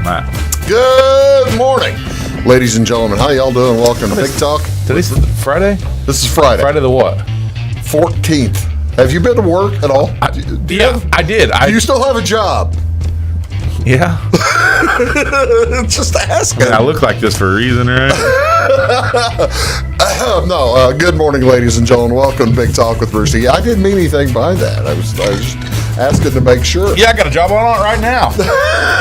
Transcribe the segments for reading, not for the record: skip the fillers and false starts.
Matt. Good morning, ladies and gentlemen. How y'all doing? Welcome to Big Talk. Today's Friday? This is Friday. Friday the what? 14th. Have you been to work at all? I did. Do you still have a job? Yeah. Just asking. I look like this for a reason, right? Good morning, ladies and gentlemen. Welcome to Big Talk with Brucey. I didn't mean anything by that. I was just asking to make sure. Yeah, I got a job on it right now.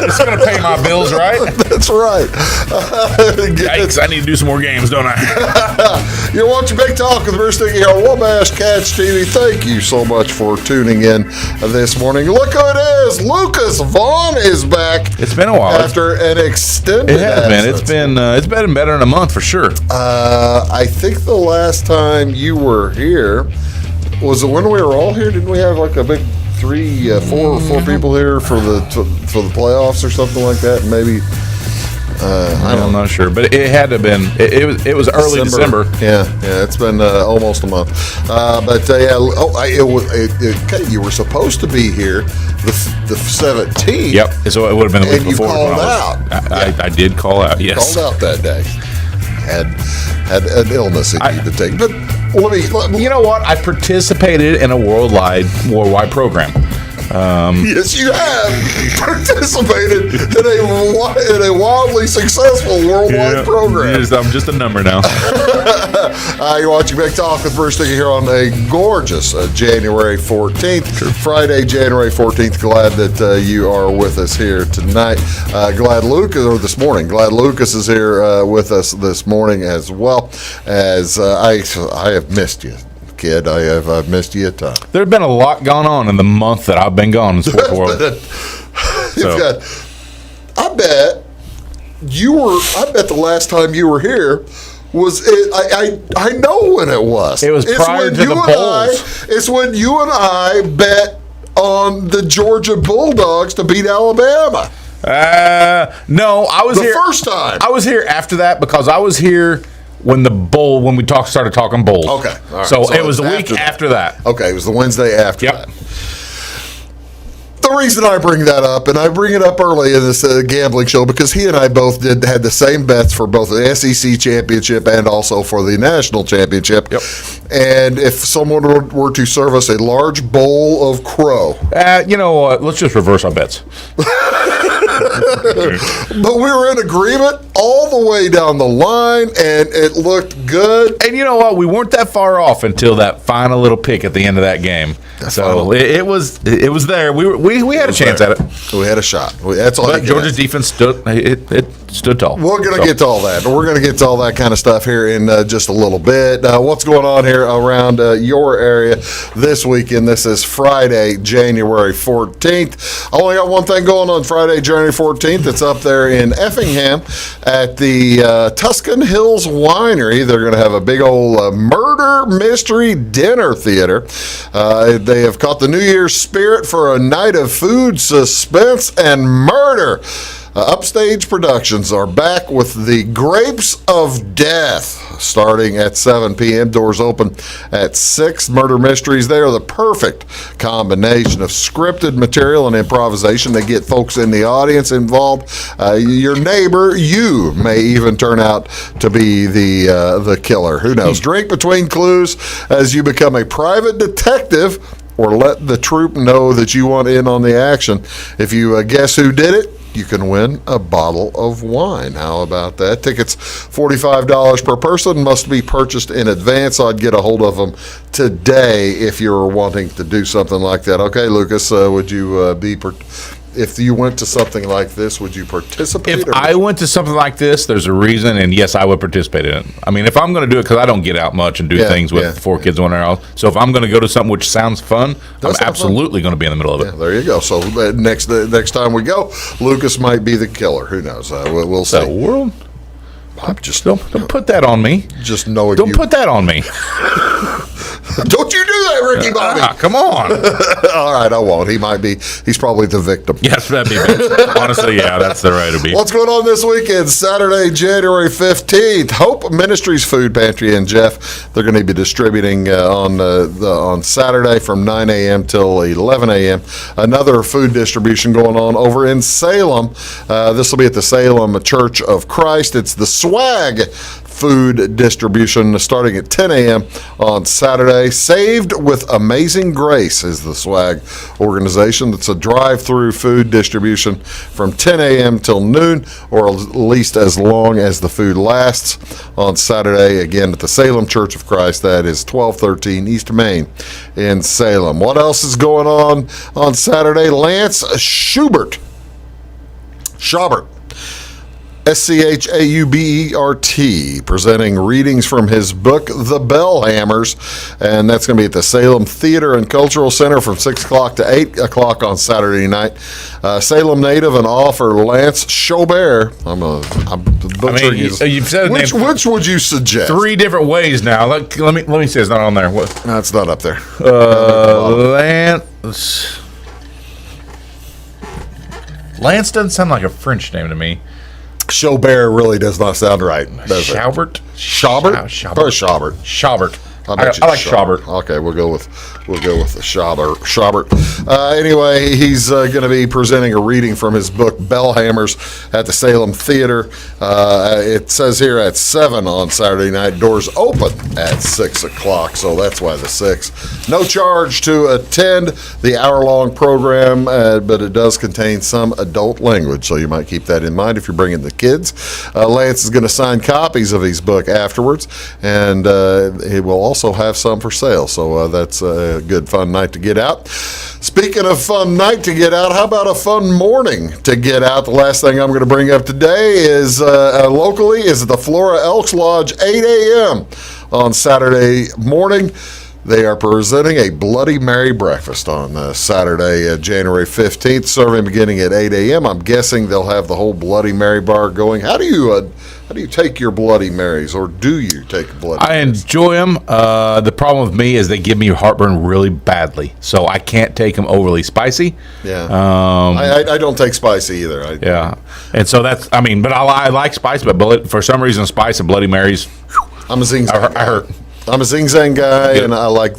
It's going to pay my bills, right? That's right. Yikes, I need to do some more games, don't I? You're watching Big Talk with Brucey here on Wabash Catch TV. Thank you so much for tuning in this morning. Look who it is. Lucas Vaughan is back. It's been a while. After an extended It has been. It's been better than a month for sure. I think the last time you were here was it when we were all here? Didn't we have like a big four people here for the playoffs or something like that? Maybe I'm not sure, but it had to have been. It was early December. Yeah, it's been almost a month. You were supposed to be here the 17th. Yep, so it would have been the week and before. You called out. I did call out. Yes, called out that day. Had an illness that you had to take, but. You know what? I participated in a worldwide program. Yes, you have participated in a wildly successful worldwide program. I'm just a number now. You're watching Big Talk with Bruce Dickey here on a gorgeous January 14th, True. Friday, January 14th. Glad that you are with us here tonight. Glad Lucas is here with us this morning as well. As I have missed you. Kid, I've missed you a ton. There's been a lot going on in the month that I've been gone in the sports world. I bet the last time you were here was it. I know when it was. It was prior to the Bowls. It's when you and I bet on the Georgia Bulldogs to beat Alabama. No, I was here the first time. I was here after that because I was here when we started talking bowls. Okay. All right. So it was the week after that. Okay, it was the Wednesday after Yep. that. The reason I bring that up, and I bring it up early in this gambling show, because he and I both had the same bets for both the SEC championship and also for the national championship. Yep. And if someone were to serve us a large bowl of crow. You know what? Let's just reverse our bets. But we were in agreement all the way down the line, and it looked good. And you know what? We weren't that far off until that final little pick at the end of that game. So it was there. We had a chance at it. We had a shot. That's all. But Georgia's defense stood tall. We're going to get to all that. We're going to get to all that kind of stuff here in just a little bit. What's going on here around your area this weekend? This is Friday, January 14th. I only got one thing going on Friday, January 14th. It's up there in Effingham at the Tuscan Hills Winery. They're going to have a big old murder mystery dinner theater. They have caught the New Year's spirit for a night of food, suspense, and murder. Upstage Productions are back with the Grapes of Death starting at 7 p.m. Doors open at 6. Murder mysteries, they are the perfect combination of scripted material and improvisation. They get folks in the audience involved. Your neighbor, you may even turn out to be the killer. Who knows? Drink between clues as you become a private detective, or let the troop know that you want in on the action. If you guess who did it, you can win a bottle of wine. How about that? Tickets $45 per person, must be purchased in advance. I'd get a hold of them today if you're wanting to do something like that. Okay, Lucas, would you if you went to something like this, would you participate? If I went to something like this, there's a reason, and yes, I would participate in it. I mean, if I'm going to do it, because I don't get out much and do things with 4 kids when they're out. So if I'm going to go to something which sounds fun, I'm absolutely going to be in the middle of it. Yeah, there you go. So next time we go, Lucas might be the killer. Who knows? We'll see. The world? I'm just don't put that on me. Just knowing Don't put that on me. Don't you do that Ricky Bobby. Come on. All right, I won't. He's probably the victim. Yes, that'd be best. Honestly, yeah, that's the right to be. What's going on this weekend? Saturday, January 15th. Hope Ministries Food Pantry in Jeff. They're going to be distributing on Saturday from 9 a.m. till 11 a.m. Another food distribution going on over in Salem. This will be at the Salem Church of Christ. It's the Swag food distribution starting at 10 a.m. on Saturday. Saved with Amazing Grace is the Swag organization. It's a drive-through food distribution from 10 a.m. till noon, or at least as long as the food lasts on Saturday, again at the Salem Church of Christ. That is 1213 East Main in Salem. What else is going on Saturday? Lance Schubert. Schaubert, presenting readings from his book, The Bellhammers, and that's going to be at the Salem Theater and Cultural Center from 6 o'clock to 8 o'clock on Saturday night. Salem native and author Lance Schubert. I'm butchering you've said which would you suggest? 3 different ways now. Let me see. It's not on there. What? No, it's not up there. Lance doesn't sound like a French name to me. Schubert really does not sound right, does it? Schaubert? Schaubert? Or Schaubert? Schaubert. I like Schaubert. Okay, we'll go with the Schaubert. Anyway, he's going to be presenting a reading from his book Bellhammers at the Salem Theater. It says here at 7 on Saturday night. Doors open at 6 o'clock, so that's why the 6. No charge to attend the hour-long program, but it does contain some adult language, so you might keep that in mind if you're bringing the kids. Lance is going to sign copies of his book afterwards, and he will also have some for sale, so that's a good fun night to get out. Speaking of fun night to get out, how about a fun morning to get out? The last thing I'm going to bring up today is locally is the Flora Elks Lodge, 8 a.m. on Saturday morning. They are presenting a Bloody Mary breakfast on Saturday, January 15th, serving beginning at 8 a.m. I'm guessing they'll have the whole Bloody Mary bar going. How do you take your Bloody Marys, or do you take a Bloody Mary? I enjoy them. The problem with me is they give me heartburn really badly, so I can't take them overly spicy. Yeah, I don't take spicy either. Yeah, and so that's, but I like spice, but for some reason, spice and Bloody Marys, I'm a zing. I hurt. I'm a Zing Zang guy, and I like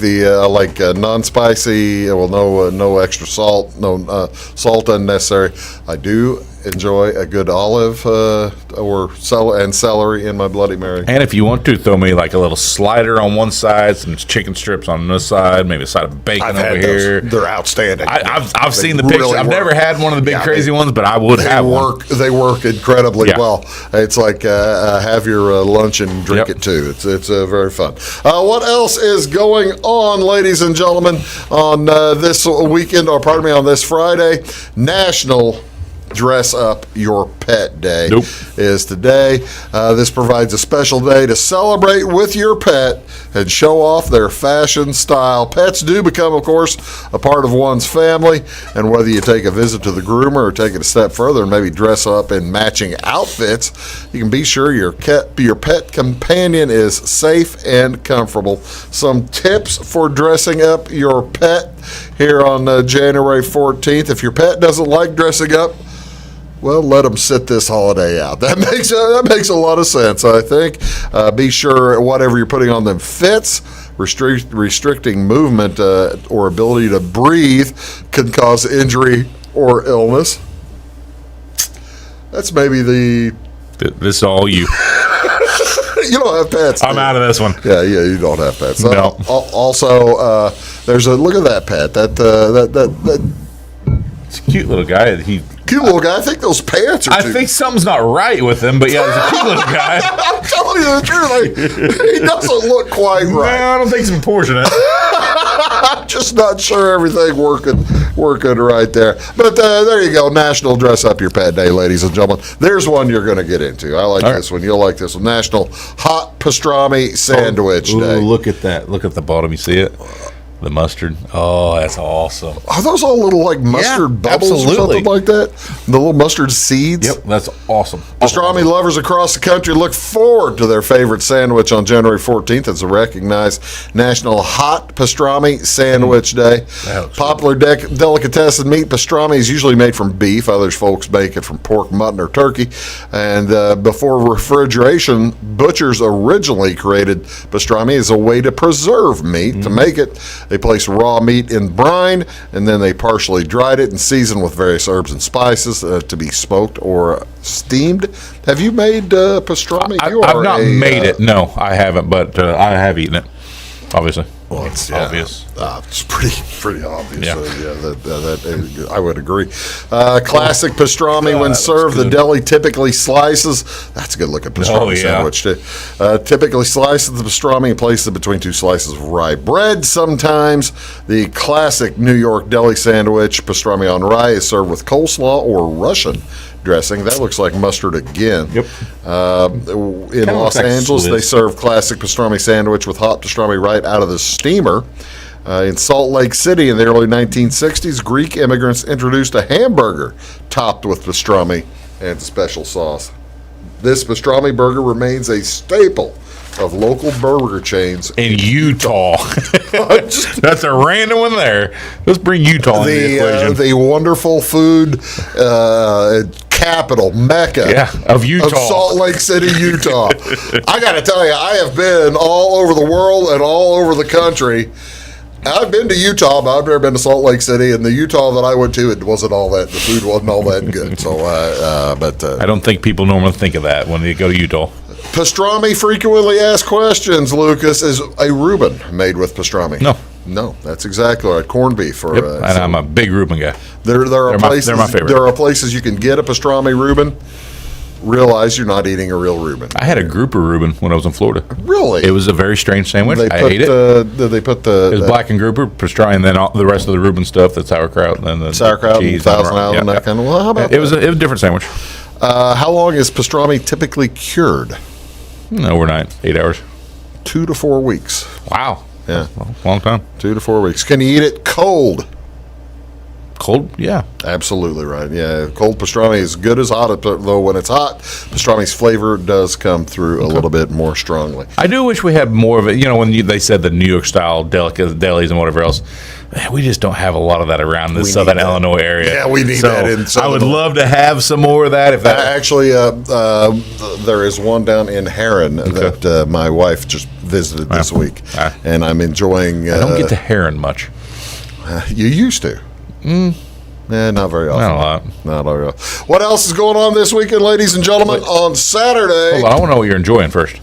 non-spicy. Well, no extra salt, no salt unnecessary. I do enjoy a good olive and celery in my Bloody Mary. And if you want to, throw me like a little slider on one side, some chicken strips on this side, maybe a side of bacon over here. They're outstanding. I've seen the pictures. I've never had one of the big crazy ones, but I would have one. They work incredibly well. It's like have your lunch and drink it too. It's very fun. What else is going on, ladies and gentlemen, on this weekend, or pardon me, on this Friday? National Dress Up Your Pet Day is today. This provides a special day to celebrate with your pet and show off their fashion style. Pets do become, of course, a part of one's family, and whether you take a visit to the groomer or take it a step further and maybe dress up in matching outfits, you can be sure your pet companion is safe and comfortable. Some tips for dressing up your pet here on January 14th. If your pet doesn't like dressing up, well, let them sit this holiday out. That makes a lot of sense, I think. Be sure whatever you're putting on them fits. Restricting movement or ability to breathe can cause injury or illness. That's maybe This is all you. You don't have pets. I'm out of this one. Yeah, you don't have pets. No. Also, there's look at that pet. That It's a cute little guy. Cute little guy. I think those pants are. I think something's not right with him, but yeah, he's a cute little guy. I'm telling you the truth. He doesn't look quite right. No, I don't think it's proportionate. I'm just not sure everything working right there. But there you go. National Dress Up Your Pet Day, ladies and gentlemen. There's one you're going to get into. I like this one. You'll like this one. National Hot Pastrami Sandwich Day. Look at that. Look at the bottom. You see it? The mustard. Oh, that's awesome. Are those all little like mustard bubbles absolutely. or something like that? The little mustard seeds? Yep, that's awesome. Pastrami lovers across the country look forward to their favorite sandwich on January 14th. It's a recognized National Hot Pastrami Sandwich Day. Popular delicatessen meat, pastrami is usually made from beef. Others folks make it from pork, mutton, or turkey. And before refrigeration, butchers originally created pastrami as a way to preserve meat. To make it, they placed raw meat in brine, and then they partially dried it and seasoned with various herbs and spices to be smoked or steamed. Have you made pastrami? I've not made it. No, I haven't, but I have eaten it, obviously. Well, it's obvious. It's pretty obvious. Yeah. That I would agree. Classic pastrami, when served, the deli typically slices. That's a good looking pastrami sandwich too. Typically slices the pastrami and places it between two slices of rye bread. Sometimes the classic New York deli sandwich, pastrami on rye, is served with coleslaw or Russian dressing. That looks like mustard again. Yep. In Los Angeles, they serve classic pastrami sandwich with hot pastrami right out of the steamer. In Salt Lake City in the early 1960s, Greek immigrants introduced a hamburger topped with pastrami and special sauce. This pastrami burger remains a staple of local burger chains in Utah. That's a random one there. Let's bring Utah into the equation. The wonderful food capital, Mecca of Utah. Of Salt Lake City, Utah. I got to tell you, I have been all over the world and all over the country. I've been to Utah, but I've never been to Salt Lake City. And the Utah that I went to, the food wasn't all that good. So, I don't think people normally think of that when they go to Utah. Pastrami frequently asked questions, Lucas. Is a Reuben made with pastrami? No, that's exactly right. Corned beef. And I'm a big Reuben guy. They're my favorite. There are places you can get a pastrami Reuben. Realize you're not eating a real Reuben. I had a grouper Reuben when I was in Florida. Really? It was a very strange sandwich. I ate it. It was black and grouper, pastrami, and then the rest of the Reuben stuff, the sauerkraut, and then the sauerkraut, cheese, Thousand Island, that kind of. Well, how about it was a different sandwich. How long is pastrami typically cured? Overnight, 8 hours. 2 to 4 weeks. Wow. Yeah. Long time. 2 to 4 weeks. Can you eat it cold? Cold? Yeah. Absolutely right. Yeah. Cold pastrami is good as hot, though when it's hot, pastrami's flavor does come through a little bit more strongly. I do wish we had more of it. When they said the New York style delis and whatever else, we just don't have a lot of that around the Southern Illinois area. Yeah, we need that in Southern. I would love to have some more of that. Actually, there is one down in Heron that my wife just visited this week, and I'm enjoying. I don't get to Heron much. You used to. Not very often. Not a lot. Not very often. What else is going on this weekend, ladies and gentlemen? On Saturday. Hold on, I want to know what you're enjoying first.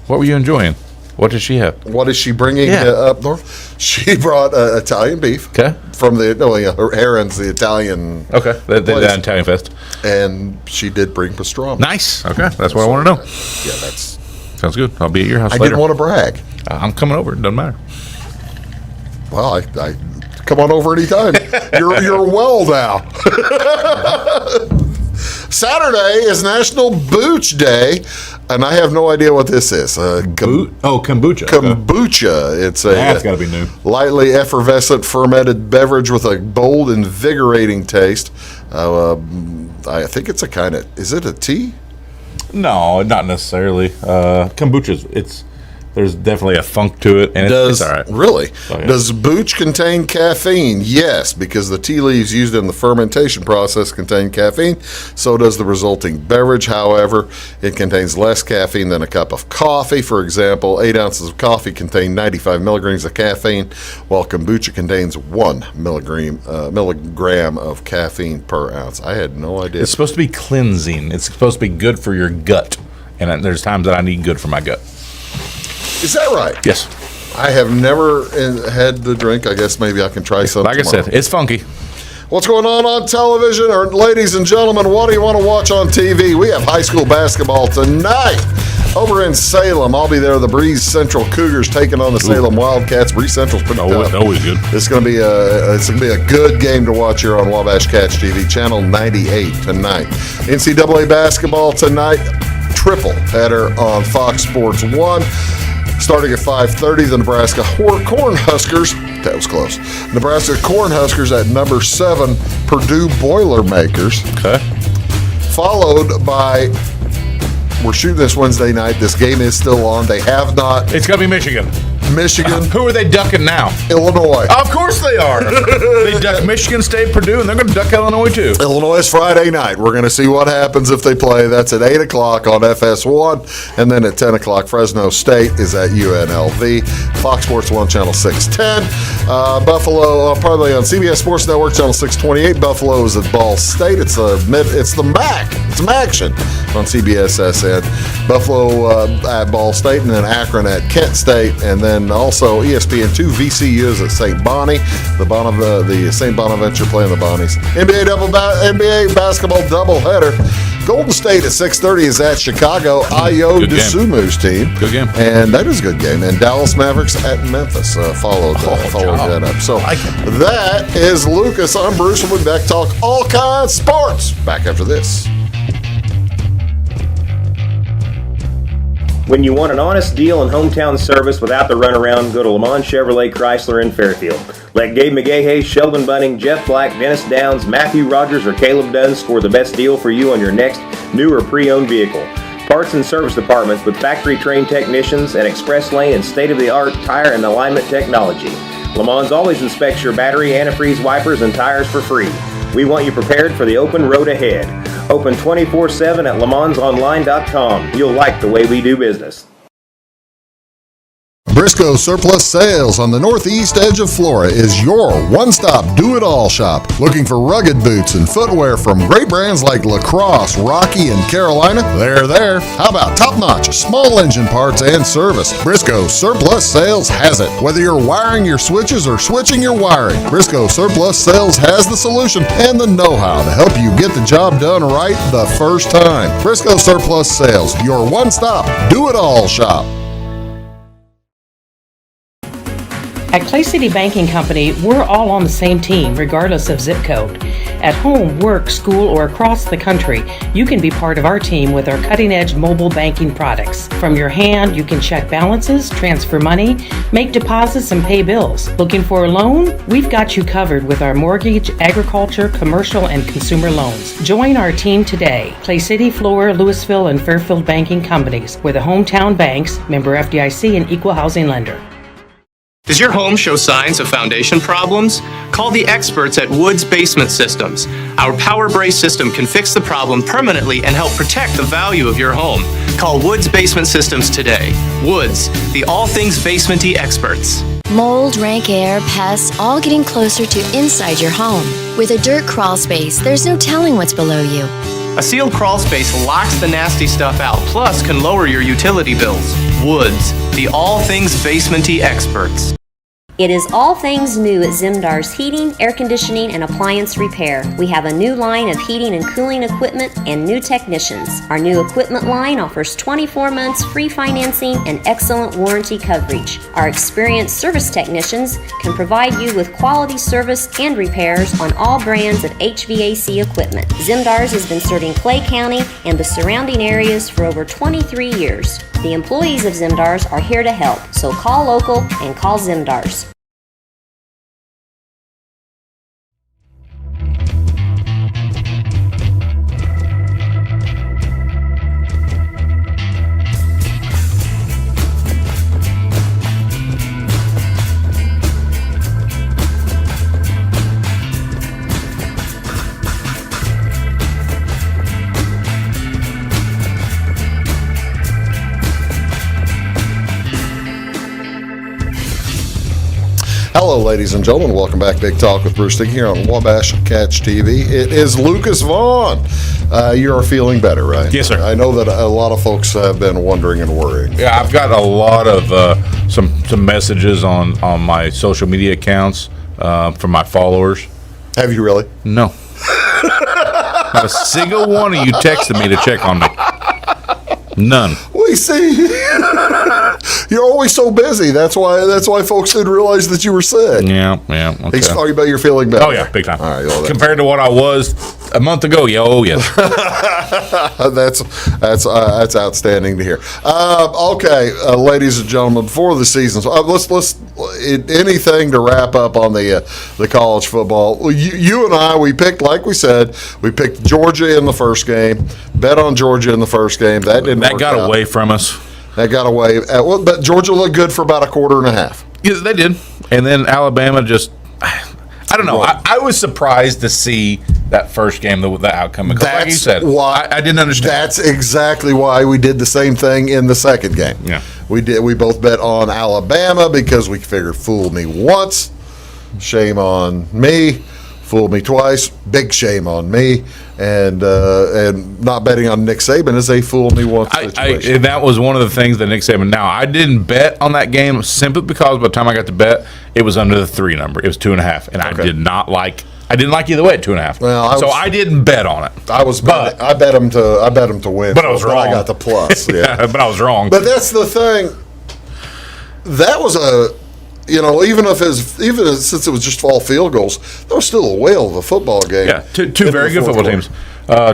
What were you enjoying? What did she have? What is she bringing up north? She brought Italian beef. Okay. From Heron's, the Italian. Okay. The Italian Fest. And she did bring pastrami. Nice. Okay. That's what I want to know. Yeah, that's. Sounds good. I'll be at your house later. I didn't want to brag. I'm coming over. It doesn't matter. Well, I come on over anytime. You're well now. Saturday is National Booch Day, and I have no idea what this is. Kombucha. Kombucha. It's That's got to be new. Lightly effervescent fermented beverage with a bold, invigorating taste. I think it's a kind of. Is it a tea? No, not necessarily. Kombucha. There's definitely a funk to it, and it's all right. Really? Oh, yeah. Does booch contain caffeine? Yes, because the tea leaves used in the fermentation process contain caffeine. So does the resulting beverage. However, it contains less caffeine than a cup of coffee. For example, 8 ounces of coffee contain 95 milligrams of caffeine, while kombucha contains 1 milligram of caffeine per ounce. I had no idea. It's supposed to be cleansing. It's supposed to be good for your gut, and there's times that I need good for my gut. Is that right? Yes. I have never had the drink. I guess maybe I can try some Like tomorrow. I said, it's funky. What's going on television? Or, ladies and gentlemen, what do you want to watch on TV? We have high school basketball tonight over in Salem. I'll be there. The Breeze Central Cougars taking on the Salem Wildcats. Breeze Central's pretty tough. It's always good. It's going to be a good game to watch here on Wabash Cats TV, Channel 98 tonight. NCAA basketball tonight, triple header on Fox Sports 1. Starting at 5:30, the Nebraska Cornhuskers That was close. Nebraska Cornhuskers at number 7, Purdue Boilermakers. Okay. Followed by, we're shooting this Wednesday night. This game is still on. They have not. It's going to be Michigan. Who are they ducking now? Illinois. Of course they are. They duck Michigan State, Purdue, and they're going to duck Illinois too. Illinois is Friday night. We're going to see what happens if they play. That's at 8 o'clock on FS1. And then at 10 o'clock, Fresno State is at UNLV. Fox Sports 1, Channel 610. Buffalo, probably on CBS Sports Network, Channel 628. Buffalo is at Ball State. It's the MAC. It's some action on CBS SN. Buffalo at Ball State, and then Akron at Kent State, and then also ESPN2 VCU is at St. Bonnie. The St. Bonaventure playing the Bonnies. NBA basketball doubleheader. Golden State at 6:30 is at Chicago. Ayo Dosunmu's team. Good game. And that is a good game. And Dallas Mavericks at Memphis followed that up. So that is Lucas. I'm Bruce. We'll be back to talk all kinds of sports. Back after this. When you want an honest deal and hometown service without the runaround, go to Le Mans Chevrolet Chrysler in Fairfield. Let Gabe McGahey, Sheldon Bunning, Jeff Black, Dennis Downs, Matthew Rogers, or Caleb Dunn score the best deal for you on your next new or pre-owned vehicle. Parts and service departments with factory-trained technicians and express lane and state-of-the-art tire and alignment technology. Le Mans always inspects your battery, antifreeze, wipers, and tires for free. We want you prepared for the open road ahead. Open 24/7 at lemansonline.com. You'll like the way we do business. Briscoe Surplus Sales on the northeast edge of Flora is your one-stop do-it-all shop. Looking for rugged boots and footwear from great brands like Lacrosse, Rocky, and Carolina? They're there. How about top-notch small engine parts and service? Briscoe Surplus Sales has it. Whether you're wiring your switches or switching your wiring, Briscoe Surplus Sales has the solution and the know-how to help you get the job done right the first time. Briscoe Surplus Sales, your one-stop do-it-all shop. At Clay City Banking Company, we're all on the same team, regardless of zip code. At home, work, school, or across the country, you can be part of our team with our cutting-edge mobile banking products. From your hand, you can check balances, transfer money, make deposits, and pay bills. Looking for a loan? We've got you covered with our mortgage, agriculture, commercial, and consumer loans. Join our team today. Clay City, Flora, Louisville, and Fairfield Banking Companies. We're the hometown banks, member FDIC, and equal housing lender. Does your home show signs of foundation problems? Call the experts at Woods Basement Systems. Our Power Brace system can fix the problem permanently and help protect the value of your home. Call Woods Basement Systems today. Woods, the all things basement-y experts. Mold, rank air, pests, all getting closer to inside your home. With a dirt crawl space, there's no telling what's below you. A sealed crawl space locks the nasty stuff out, plus can lower your utility bills. Woods, the all things basement-y experts. It is all things new at Zimdar's Heating, Air Conditioning, and Appliance Repair. We have a new line of heating and cooling equipment and new technicians. Our new equipment line offers 24 months free financing and excellent warranty coverage. Our experienced service technicians can provide you with quality service and repairs on all brands of HVAC equipment. Zimdar's has been serving Clay County and the surrounding areas for over 23 years. The employees of Zimdar's are here to help, so call local and call Zimdar's. Hello, ladies and gentlemen. Welcome back. Big Talk with Bruce Dickey here on Wabash Catch TV. It is Lucas Vaughan. You're feeling better, right? Yes, sir. I know that a lot of folks have been wondering and worrying. Yeah, I've got a lot of some messages on my social media accounts from my followers. Have you really? No. Not a single one of you texted me to check on me. None. We see. You're always so busy. That's why folks didn't realize that you were sick. Yeah. Okay. Sorry, but you're feeling better. Oh yeah, big time. All right. Well, compared to what I was A month ago, yes. That's outstanding to hear. Okay, ladies and gentlemen, before the season, anything to wrap up on the college football. Well, you and I, we picked, like we said, we picked Georgia in the first game. Bet on Georgia in the first game. That didn't. That work got out. away from us. That got away. But Georgia looked good for about a quarter and a half. Yeah, they did. And then Alabama just. I don't know. I was surprised to see that first game, the outcome. Because like you said, I didn't understand. That's exactly why we did the same thing in the second game. Yeah. We did. We both bet on Alabama because we figured fool me once, shame on me. Fool me twice, big shame on me. And not betting on Nick Saban is a fool me once situation. And that was one of the things that Nick Saban. Now, I didn't bet on that game simply because by the time I got to bet, it was under the 3 number. It was 2.5, and I didn't like either way at 2.5. Well, so I didn't bet on it. I bet him to win. But I was wrong. I got the plus. Yeah, but I was wrong. But that's the thing. That was since it was just all field goals, that was still a whale of a football game. Yeah, two very good football teams.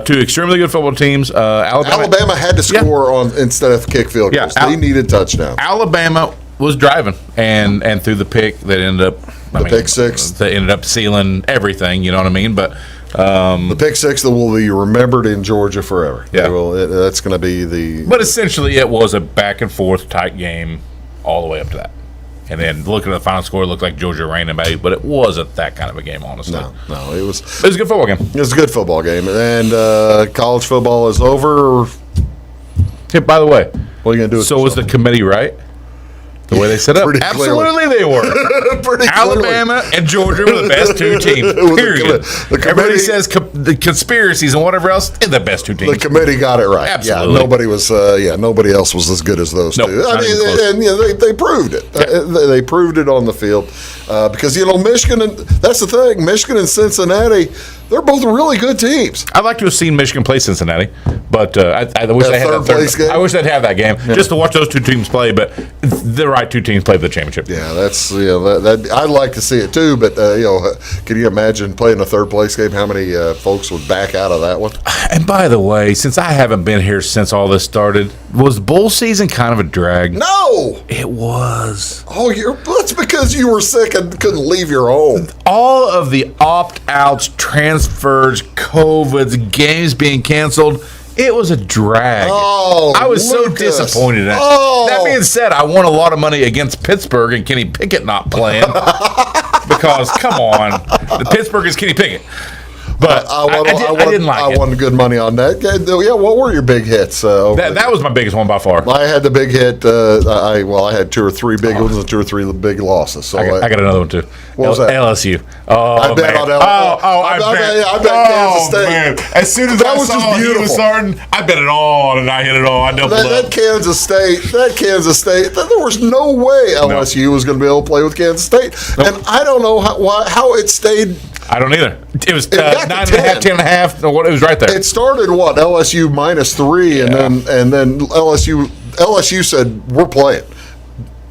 Two extremely good football teams. Alabama had to score on instead of kick field goals. They needed touchdowns. Alabama was driving and through the pick that ended up pick six that ended up sealing everything. You know what I mean? But the pick six that will be remembered in Georgia forever. Yeah, that's going to be the. But essentially, it was a back and forth tight game all the way up to that. And then looking at the final score, it looked like Georgia ran about, but it wasn't that kind of a game, honestly. No, it was a good football game. It was a good football game, and college football is over. Hey, by the way, what are you going to do? So was the committee right? The way they set up, absolutely they were. Alabama and Georgia were the best two teams. Period. Everybody says the conspiracies and whatever else, they're the best two teams. The committee got it right. Absolutely. Yeah, nobody else was as good as those two. They proved it. Yeah. They proved it on the field because Michigan and that's the thing. Michigan and Cincinnati, they're both really good teams. I'd like to have seen Michigan play Cincinnati, but I wish they had that third game. I wish they'd have that game just to watch those two teams play. But the right two teams play for the championship. Yeah, that's that I'd like to see it too. But can you imagine playing a third place game? How many folks would back out of that one? And by the way, since I haven't been here since all this started, was bowl season kind of a drag? No, it was. Oh, that's because you were sick and couldn't leave your home. All of the opt-outs, transfers, COVIDs, games being canceled. It was a drag. Oh, I was so disappointed in it. Oh. That being said, I won a lot of money against Pittsburgh and Kenny Pickett not playing. Because, come on, the Pittsburgh is Kenny Pickett. But I didn't like it. I won good money on that. Yeah, what were your big hits? That was my biggest one by far. I had the big hit. I had 2 or 3 big ones and 2 or 3 big losses. So I got another one too. What was that? LSU. Oh, I bet on LSU. I bet Kansas State. Man. As soon as that was just beautiful. He was starting, I bet it all and I hit it all. I doubled up. That Kansas State. There was no way LSU was going to be able to play with Kansas State, and I don't know how it stayed. I don't either. It was 9.5, 10.5. What it was right there. It started LSU -3, and then LSU said we're playing.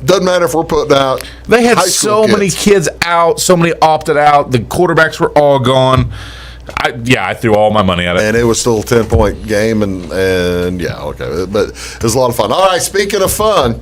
Doesn't matter if we're putting out. They had so many kids out, so many opted out. The quarterbacks were all gone. I threw all my money at it, and it was still a 10-point game, and but it was a lot of fun. All right, speaking of fun.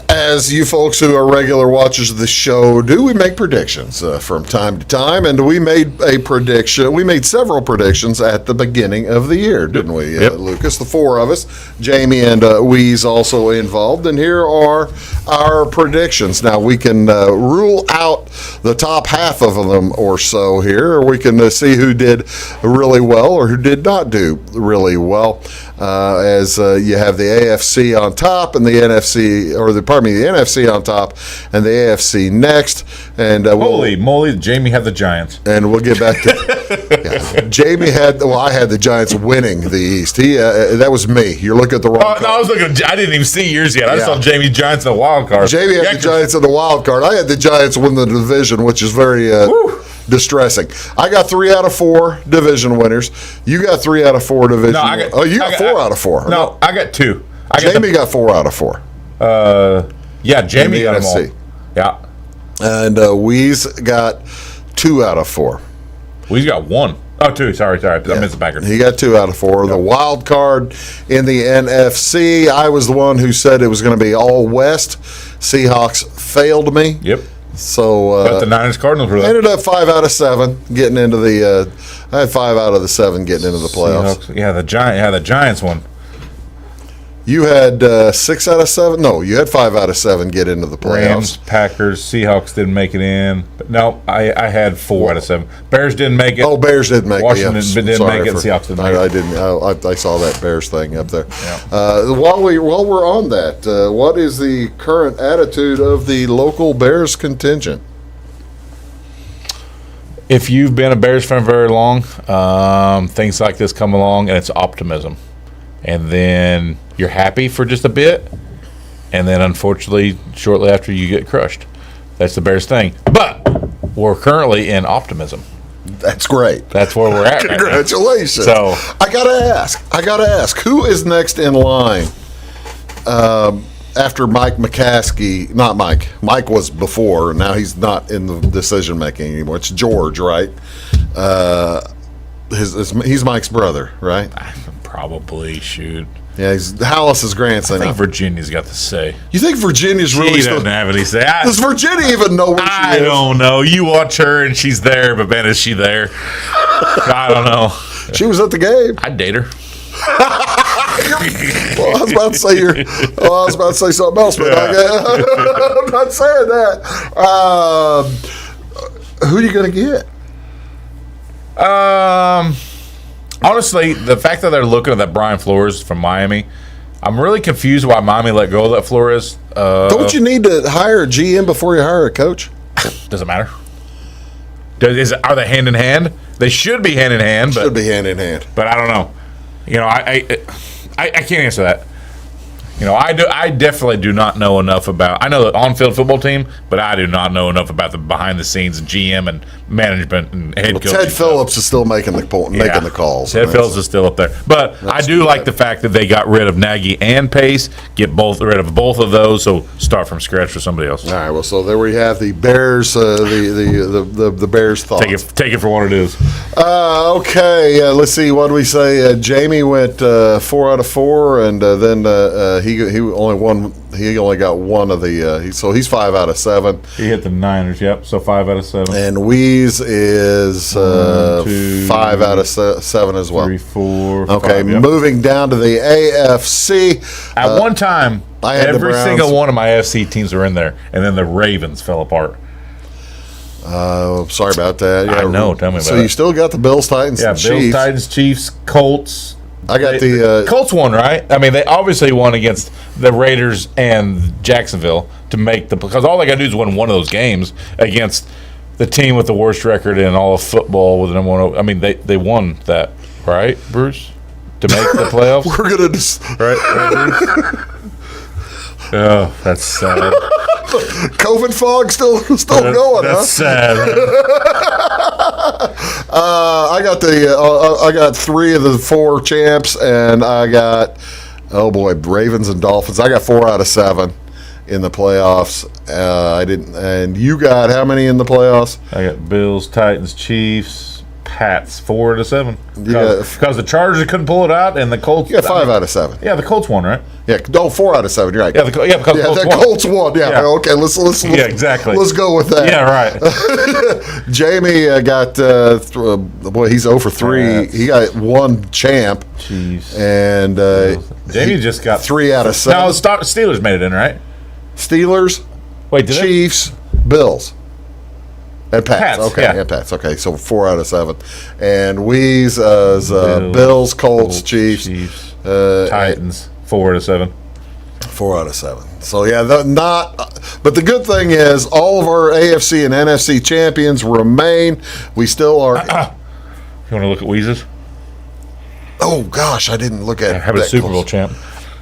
As you folks who are regular watchers of the show do, we make predictions from time to time, and we made a prediction. We made several predictions at the beginning of the year, didn't we, Lucas? The 4 of us, Jamie and Weeze also involved, and here are our predictions. Now, we can rule out the top half of them or so here, or we can see who did really well or who did not do really well. As you have the AFC on top and the NFC, the NFC on top and the AFC next. And holy moly, Jamie had the Giants. And we'll get back to Jamie I had the Giants winning the East. That was me. You're looking at the wrong. No, I didn't even see yours yet. I saw Jamie Giants in the wild card. Jamie had the Giants in the wild card. I had the Giants win the division, which is very distressing. I got 3 out of 4 division winners. You got 3 out of 4 division. No, you got 4 out of 4. No, I got 2. Jamie got 4 out of 4. Jamie got them all. Yeah. And Weeze got 2 out of 4. Weeze got 1. Oh, 2. Sorry. I missed the Packers. He got 2 out of 4. Yep. The wild card in the NFC, I was the one who said it was going to be all West. Seahawks failed me. Yep. So but the Niners Cardinals were ended up 5 out of 7 getting into the. I had 5 out of the 7 getting into the playoffs. Seahawks. Yeah, the Giants won. You had 6 out of 7. No, you had 5 out of 7 get into the playoffs. Rams, Packers, Seahawks didn't make it in. But no, I had 4 out of 7. Bears didn't make it. Oh, Bears didn't make it. Washington didn't make it. Seahawks didn't make it. I didn't. I saw that Bears thing up there. Yeah. While we're on that, what is the current attitude of the local Bears contingent? If you've been a Bears fan very long, things like this come along, and it's optimism. And then you're happy for just a bit, and then unfortunately, shortly after, you get crushed. That's the Bears thing. But we're currently in optimism. That's great. That's where we're at. Congratulations. Right now. So I gotta ask, who is next in line after Mike McCaskey? Not Mike. Mike was before. Now he's not in the decision making anymore. It's George, right? He's Mike's brother, right? Probably, shoot. Yeah, he's Hallis's grandson. I think Virginia's got the say. You think Virginia's really doesn't have any say. Does Virginia even know where she is? I don't know. You watch her and she's there, but man, is she there? I don't know. She was at the game. I'd date her. Well, I was about to say something else, but I'm not saying that. Who are you going to get? Honestly, the fact that they're looking at that Brian Flores from Miami, I'm really confused why Miami let go of that Flores. Don't you need to hire a GM before you hire a coach? Doesn't matter. Are they hand in hand? They should be hand in hand. Should be hand in hand. But I don't know. You know, I can't answer that. You know, I definitely do not know enough about. I know the on-field football team, but I do not know enough about the behind-the-scenes GM and management and head coach. Ted Phillips is still making the calls. Ted Phillips is still up there, but I do like the fact that they got rid of Nagy and Pace. Get rid of both of those, so start from scratch for somebody else. All right. Well, so there we have the Bears. The Bears thoughts. Take it for what it is. Okay. Let's see. What do we say? Jamie went 4 out of 4, and then he only got one of the so he's 5 out of 7. He hit the Niners, yep. So 5 out of 7. And Weeze is 5 out of 7 as well. 3, 4. Okay, 5, yep. Moving down to the AFC. At one time, every single one of my AFC teams were in there, and then the Ravens fell apart. Sorry about that. Yeah, I know. Tell me about it. So you still got the Bills, Titans, and Chiefs. Bills, Titans, Chiefs, Colts. I got the Colts won, right? I mean, they obviously won against the Raiders and Jacksonville because all they got to do is win one of those games against the team with the worst record in all of football with the number one. I mean, they won that, right, Bruce, to make the playoffs. We're gonna right, Bruce? Oh, that's sad. COVID fog still going. That's sad. I got 3 of the 4 champs, and I got Ravens and Dolphins. I got 4 out of 7 in the playoffs. I didn't, and you got how many in the playoffs? I got Bills, Titans, Chiefs, Pats, 4 out of 7. Because the Chargers couldn't pull it out, and the Colts. You got 5 out of 7. Yeah, the Colts won, right? Yeah, no, 4 out of 7. You're right. Because the Colts won. Yeah. Okay. Let's exactly. Let's go with that. Yeah, right. Jamie got he's 0 for 3. He got 1 champ. Jeez. And Jamie just got 3 out of 7. Now the Steelers made it in, right? Steelers. Wait, did Chiefs, Bills. And Pats. Okay, yeah. Pats. Okay, so 4 out of 7. And Weeze is Bills, Colts, Chiefs, Titans, 4 out of 7. 4 out of 7. So yeah, but the good thing is all of our AFC and NFC champions remain. We still are. You want to look at Weeze's? Oh gosh, I didn't look at. Have a Super Bowl champ.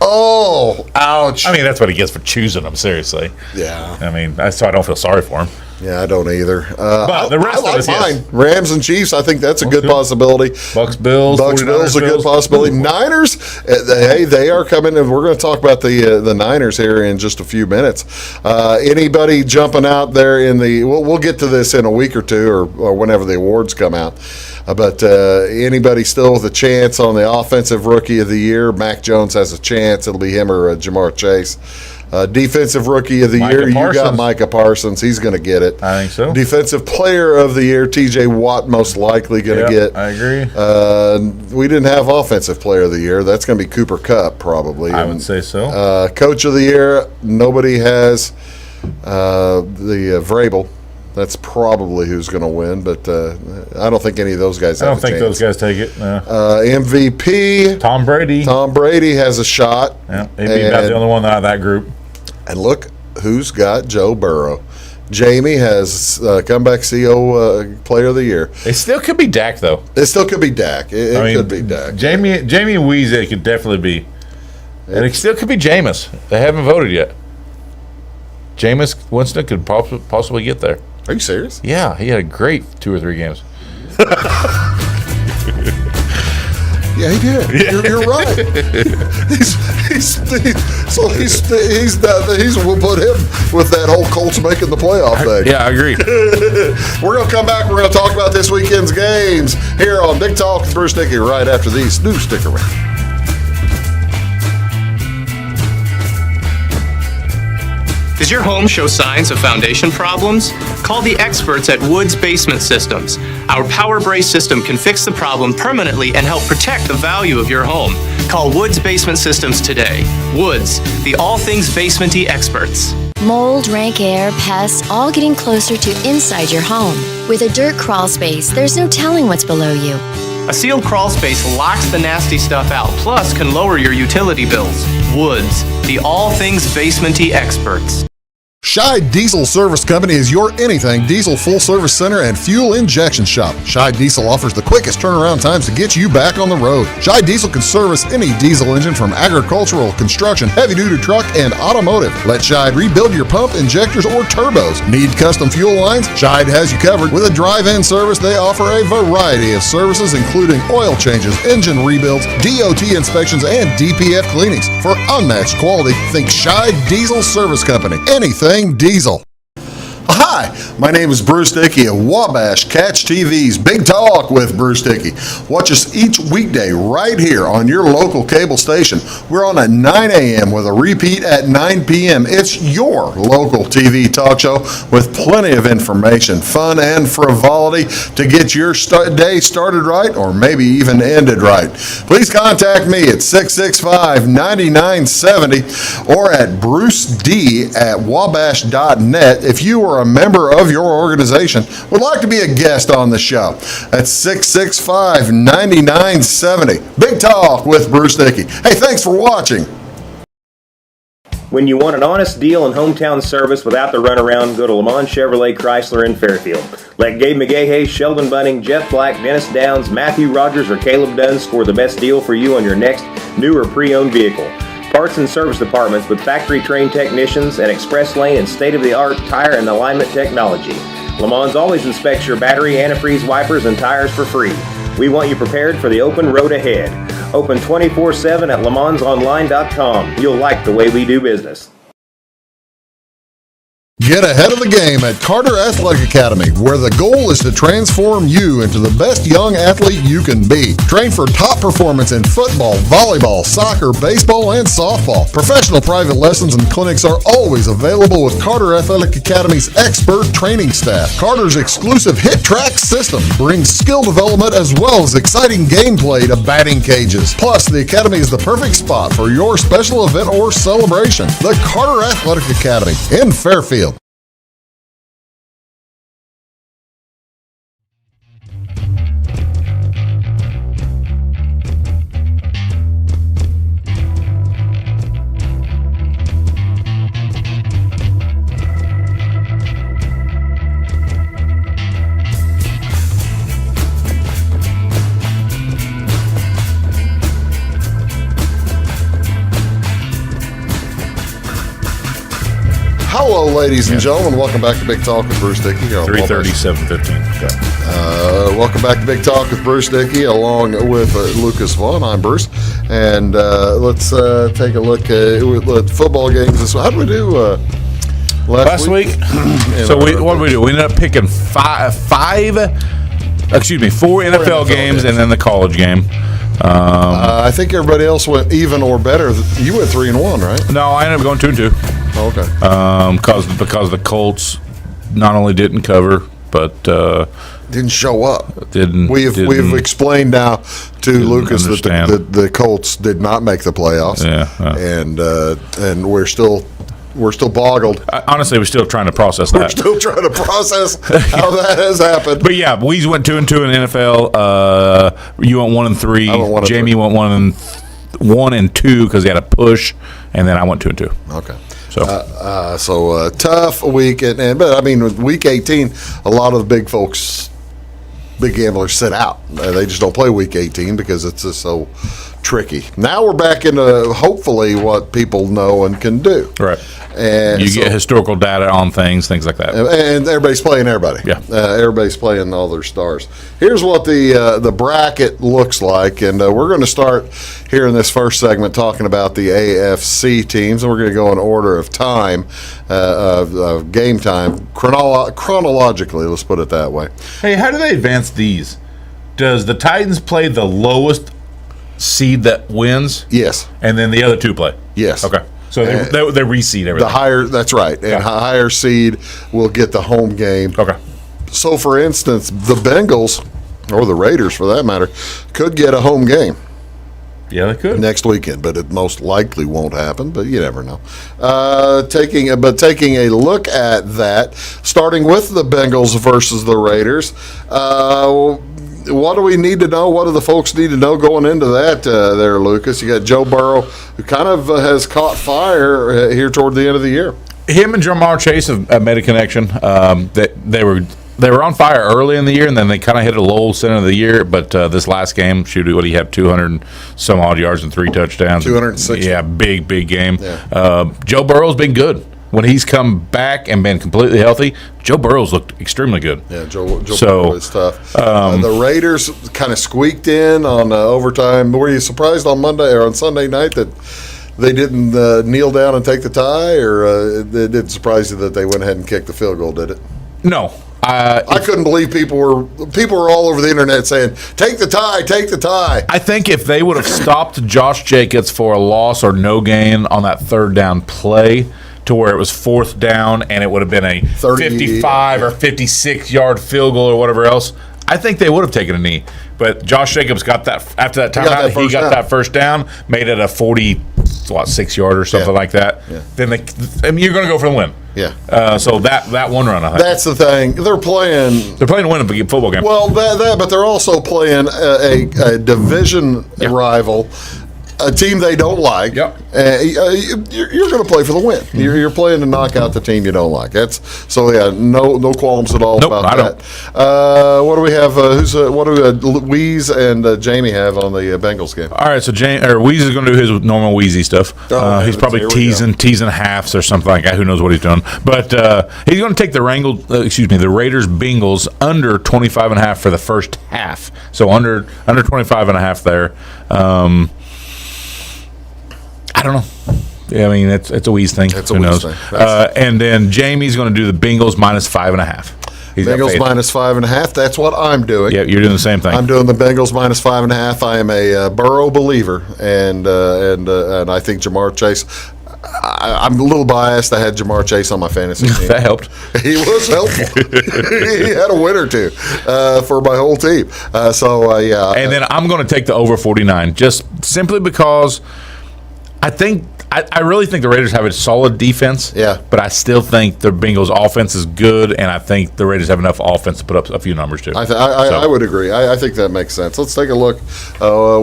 Oh, ouch! I mean, that's what he gets for choosing them. Seriously. Yeah. I mean, so I don't feel sorry for him. Yeah, I don't either. But the rest of us, yes. Rams and Chiefs, I think that's a good possibility. Bucks, Bills, a good possibility. Niners, hey, they are coming, and we're going to talk about the Niners here in just a few minutes. Anybody jumping out there in the? We'll get to this in a week or two, or whenever the awards come out. But anybody still with a chance on the offensive rookie of the year? Mac Jones has a chance. It'll be him or Jamar Chase. Defensive rookie of the year, you got Micah Parsons. He's going to get it. I think so. Defensive player of the year, TJ Watt, most likely going to get. I agree. We didn't have offensive player of the year. That's going to be Cooper Kupp, probably. I would say so. Coach of the year, nobody has the Vrabel. That's probably who's going to win, but I don't think any of those guys have a chance. I don't think those guys take it. No. MVP. Tom Brady. Tom Brady has a shot. Yeah, he'd be about the only one out of that group. And look who's got Joe Burrow. Jamie has comeback CO player of the year. It still could be Dak, though. It still could be Dak. It could be Dak. Jamie and Weezy, it could definitely be. And it still could be Jameis. They haven't voted yet. Jameis Winston could possibly get there. Are you serious? Yeah, he had a great 2 or 3 games. Yeah, he did. You're right. We'll put him with that whole Colts making the playoff thing. Yeah, I agree. We're going to come back. We're going to talk about this weekend's games here on Big Talk with Bruce Dickey right after these new stick around. Does your home show signs of foundation problems? Call the experts at Woods Basement Systems. Our Power Brace system can fix the problem permanently and help protect the value of your home. Call Woods Basement Systems today. Woods, the all things basement-y experts. Mold, rank air, pests, all getting closer to inside your home. With a dirt crawl space, there's no telling what's below you. A sealed crawl space locks the nasty stuff out, plus can lower your utility bills. Woods, the all things basement-y experts. Scheid Diesel Service Company is your anything diesel full-service center and fuel injection shop. Scheid Diesel offers the quickest turnaround times to get you back on the road. Scheid Diesel can service any diesel engine from agricultural, construction, heavy-duty truck, and automotive. Let Scheid rebuild your pump, injectors, or turbos. Need custom fuel lines? Scheid has you covered. With a drive-in service, they offer a variety of services, including oil changes, engine rebuilds, DOT inspections, and DPF cleanings. For unmatched quality, think Scheid Diesel Service Company. Anything diesel. Hi, my name is Bruce Dickey of Wabash Catch TV's Big Talk with Bruce Dickey. Watch us each weekday right here on your local cable station. We're on at 9 a.m. with a repeat at 9 p.m. It's your local TV talk show with plenty of information, fun, and frivolity to get your day started right or maybe even ended right. Please contact me at 665-9970 or at bruced@wabash.net if you are a member of your organization would like to be a guest on the show. That's 665-9970. Big Talk with Bruce Dickey. Hey, thanks for watching. When you want an honest deal and hometown service without the runaround, go to Lamont Chevrolet Chrysler in Fairfield. Let Gabe McGahey, Sheldon Bunning, Jeff Black, Dennis Downs, Matthew Rogers, or Caleb Dunn score the best deal for you on your next new or pre-owned vehicle. Parts and service departments with factory-trained technicians and express lane and state-of-the-art tire and alignment technology. Lamont always inspects your battery, antifreeze, wipers, and tires for free. We want you prepared for the open road ahead. Open 24/7 at LeMansOnline.com. You'll like the way we do business. Get ahead of the game at Carter Athletic Academy, where the goal is to transform you into the best young athlete you can be. Train for top performance in football, volleyball, soccer, baseball, and softball. Professional private lessons and clinics are always available with Carter Athletic Academy's expert training staff. Carter's exclusive Hit Track system brings skill development as well as exciting gameplay to batting cages. Plus, the Academy is the perfect spot for your special event or celebration. The Carter Athletic Academy in Fairfield. Hello, ladies and gentlemen. Welcome back to Big Talk with Bruce Dickey. 3:30, 7:15. Welcome back to Big Talk with Bruce Dickey, along with Lucas Vaughan. I'm Bruce, and let's take a look at football games. How did we do last week? So what did we do? We ended up picking four NFL games and then the college game. I think everybody else went even or better. You went 3-1, right? No, I ended up going 2-2. Oh, okay. Because the Colts not only didn't cover, but didn't show up. We've explained now to Lucas that the Colts did not make the playoffs. Yeah. And we're still boggled. Honestly, we're still trying to process that. We're still trying to process how that has happened. But yeah, we went 2-2 in NFL. You went 1-3. Jamie went 1-2 because he had a push, and then I went 2-2. Okay. So tough week, but I mean, with week 18, a lot of the big gamblers sit out. They just don't play week 18 because it's just so tricky. Now we're back into hopefully what people know and can do. Right. And you get historical data on things like that. And everybody's playing everybody. Yeah. Everybody's playing all their stars. Here's what the bracket looks like, and we're going to start here in this first segment talking about the AFC teams, and we're going to go in order of time, of game time, chronologically, let's put it that way. Hey, how do they advance these? Does the Titans play the lowest seed that wins? Yes. And then the other two play? Yes. Okay. So they reseed everything. The higher, that's right. And higher seed will get the home game. Okay. So, for instance, the Bengals, or the Raiders for that matter, could get a home game. Yeah, they could. Next weekend, but it most likely won't happen, but you never know. Taking a look at that, starting with the Bengals versus the Raiders, what do we need to know? What do the folks need to know going into that there, Lucas? You got Joe Burrow, who kind of has caught fire here toward the end of the year. Him and Jamar Chase have made a connection. They were on fire early in the year, and then they kind of hit a lull center of the year. But this last game, what do you have, 200 some odd yards and 3 touchdowns? 260. Yeah, big game. Yeah. Joe Burrow's been good. When he's come back and been completely healthy, Joe Burrow's looked extremely good. Yeah, Joe Burrow is tough. The Raiders kind of squeaked in on overtime. Were you surprised on Monday or on Sunday night that they didn't kneel down and take the tie, or it didn't surprise you that they went ahead and kicked the field goal, did it? No. I couldn't believe people were all over the internet saying, take the tie, take the tie. I think if they would have stopped Josh Jacobs for a loss or no gain on that third down play, to where it was fourth down and it would have been a 55 or 56-yard field goal or whatever else, I think they would have taken a knee. But Josh Jacobs got that after that timeout. He got that first down, made it a 46-yard or something like that. Yeah. Then you're going to go for the win. Yeah. So that one run, I think. That's the thing. They're playing to win a football game. Well, but they're also playing a division rival. A team they don't like. Yep. You're going to play for the win. You're playing to knock out the team you don't like. No qualms at all about that. What do we have? What do Weeze and Jamie have on the Bengals game? All right, so Weeze is going to do his normal Weezy stuff. He's probably teasing halves or something like that. Who knows what he's doing? But he's going to take the Raiders Bengals under 25.5 for the first half. So under 25.5 there. I don't know. Yeah, I mean, it's a Weeze thing. Who knows? And then Jamie's going to do the Bengals -5.5. Bengals -5.5. That's what I'm doing. Yeah, you're doing the same thing. I'm doing the Bengals -5.5. I am a Burrow believer, and I think Jamar Chase. I'm a little biased. I had Jamar Chase on my fantasy team. That helped. He was helpful. He had a win or two for my whole team. And then I'm going to take the over 49, just simply because I really think the Raiders have a solid defense. Yeah. But I still think the Bengals' offense is good, and I think the Raiders have enough offense to put up a few numbers too. I would agree. I think that makes sense. Let's take a look.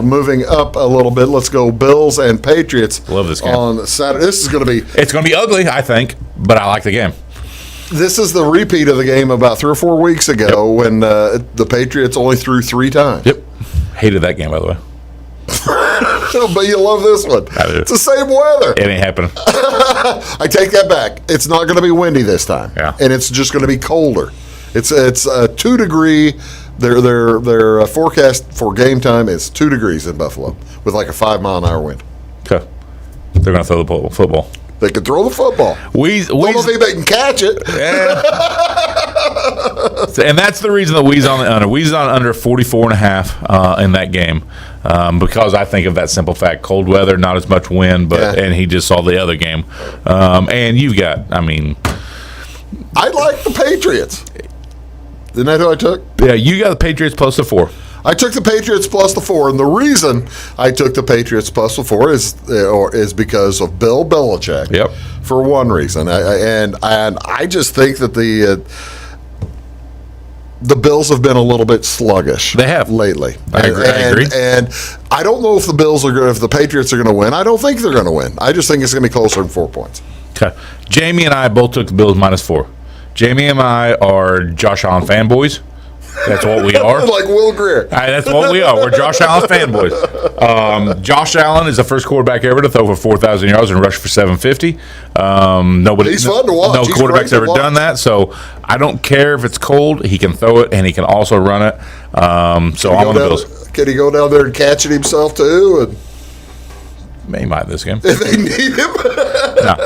Moving up a little bit, let's go Bills and Patriots. Love this game. On Saturday. It's going to be ugly, I think, but I like the game. This is the repeat of the game about 3 or 4 weeks ago when the Patriots only threw 3 times. Yep. Hated that game, by the way. But you love this one. It's the same weather. It ain't happening. I take that back. It's not going to be windy this time. Yeah. And it's just going to be colder. It's 2 degree. Their forecast for game time is 2 degrees in Buffalo with like a 5-mile-an-hour wind. Okay. They're going to throw the football. They can throw the football. Don't think they can catch it. Yeah. And that's the reason that Wee's on the under. Wee's on under 44.5 in that game because I think of that simple fact: cold weather, not as much wind, and he just saw the other game. And you've got, I like the Patriots. Isn't that who I took? Yeah, you got the Patriots plus the 4. I took the Patriots plus the 4, and the reason I took the Patriots plus the 4 is because of Bill Belichick. Yep. For one reason, and I just think that the Bills have been a little bit sluggish. They have lately. I agree. And I don't know if the Patriots are going to win. I don't think they're going to win. I just think it's going to be closer than 4 points. Okay. Jamie and I both took the Bills minus 4. Jamie and I are Josh Allen fanboys. That's what we are. Like Will Greer. That's what we are. We're Josh Allen fanboys. Josh Allen is the first quarterback ever to throw for 4,000 yards and rush for 750. He's fun to watch. No quarterback's ever done that. So I don't care if it's cold. He can throw it and he can also run it. So I'm on the Bills. Can he go down there and catch it himself too? He might this game. If they need him. No.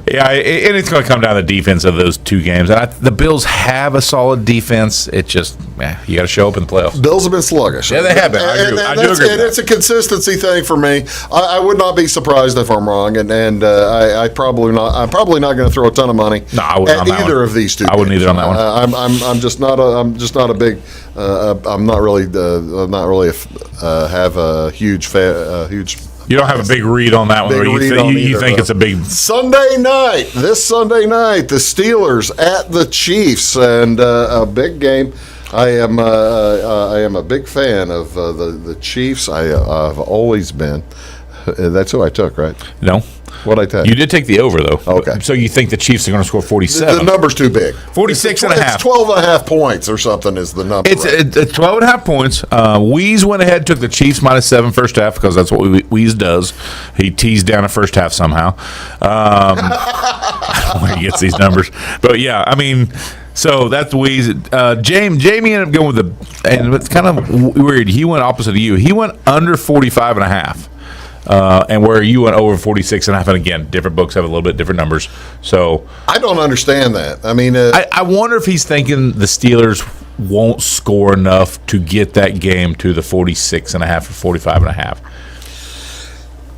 Yeah, and it's going to come down to the defense of those two games. And the Bills have a solid defense. It's just, you got to show up in the playoffs. Bills have been sluggish. Yeah, they have been. I do agree. And it's a consistency thing for me. I would not be surprised if I'm wrong, and I'm probably not going to throw a ton of money at either of these two. I wouldn't either on that one. I'm just not a big. I'm not really have a huge huge. You don't have a big read on that one. You think it's a big Sunday night. This Sunday night, the Steelers at the Chiefs, and a big game. I am a big fan of the Chiefs. I've always been. That's who I took, right? No. What'd I take? You did take the over, though. Okay. So you think the Chiefs are going to score 47? The number's too big. 46.5. It's 12.5 points or something is the number. It's 12.5 points. Weeze went ahead, took the Chiefs minus 7 first half because that's what Weeze does. He teased down a first half somehow. I don't know where he gets these numbers. But, yeah, I mean, so that's Weeze. Jamie ended up going with and it's kind of weird. He went opposite of you. He went under 45.5. And where you went over 46.5, and again, different books have a little bit different numbers. So I don't understand that. I mean, I wonder if he's thinking the Steelers won't score enough to get that game to the 46.5 or 45.5.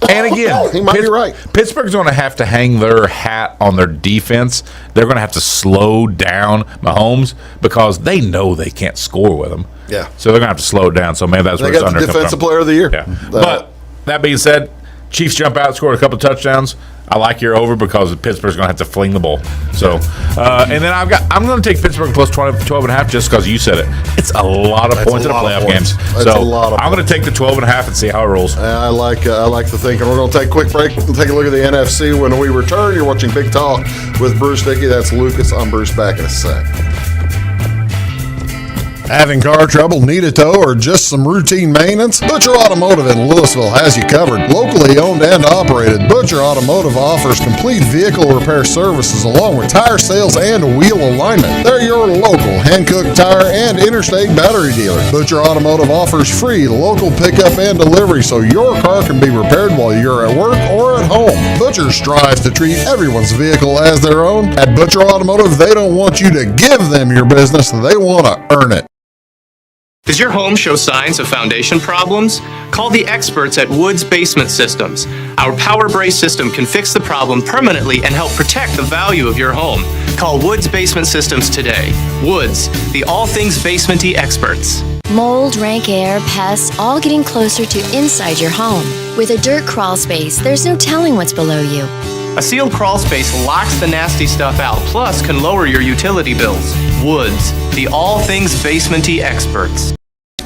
And again, he might be right. Pittsburgh's going to have to hang their hat on their defense. They're going to have to slow down Mahomes because they know they can't score with him. Yeah. So they're going to have to slow it down. So maybe that's where it's under. They got the Defensive Player of the Year. Yeah. But that being said, Chiefs jump out, scored a couple touchdowns. I like your over because Pittsburgh's going to have to fling the ball. So, and then I'm going to take Pittsburgh plus 12.5 just because you said it. It's a lot of points in the playoff games. So I'm going to take the 12.5 and see how it rolls. I like the thinking. We're going to take a quick break and take a look at the NFC. When we return, you're watching Big Talk with Bruce Dickey. That's Lucas. I'm Bruce. Back in a sec. Having car trouble, need a tow, or just some routine maintenance? Butcher Automotive in Louisville has you covered. Locally owned and operated, Butcher Automotive offers complete vehicle repair services along with tire sales and wheel alignment. They're your local Hankook tire and interstate battery dealer. Butcher Automotive offers free local pickup and delivery so your car can be repaired while you're at work or at home. Butcher strives to treat everyone's vehicle as their own. At Butcher Automotive, they don't want you to give them your business, they want to earn it. Does your home show signs of foundation problems? Call the experts at Woods Basement Systems. Our Power Brace system can fix the problem permanently and help protect the value of your home. Call Woods Basement Systems today. Woods, the all things basement-y experts. Mold, rank air, pests, all getting closer to inside your home. With a dirt crawl space, there's no telling what's below you. A sealed crawl space locks the nasty stuff out, plus can lower your utility bills. Woods, the all things basement-y experts.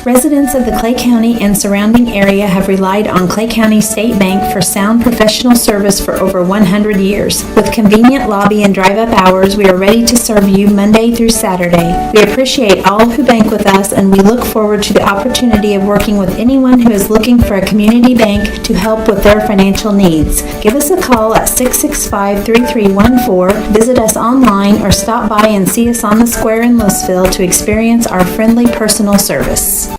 Residents of the Clay County and surrounding area have relied on Clay County State Bank for sound professional service for over 100 years. With convenient lobby and drive-up hours, we are ready to serve you Monday through Saturday. We appreciate all who bank with us, and we look forward to the opportunity of working with anyone who is looking for a community bank to help with their financial needs. Give us a call at 665-3314, visit us online, or stop by and see us on the square in Louisville to experience our friendly personal service.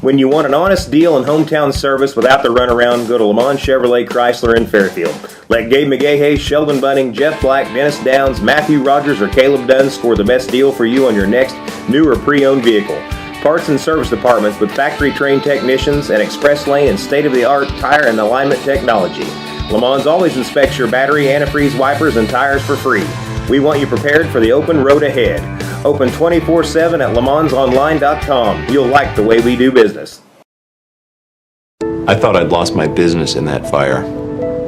When you want an honest deal and hometown service without the runaround, go to Lamont Chevrolet Chrysler in Fairfield. Let Gabe McGahey, Sheldon Bunning, Jeff Black, Dennis Downs, Matthew Rogers, or Caleb Dunn score the best deal for you on your next new or pre-owned vehicle. Parts and service departments with factory-trained technicians and express lane and state-of-the-art tire and alignment technology. Lamont's always inspects your battery, antifreeze, wipers, and tires for free. We want you prepared for the open road ahead. Open 24/7 at LaMonsOnline.com. You'll like the way we do business. I thought I'd lost my business in that fire,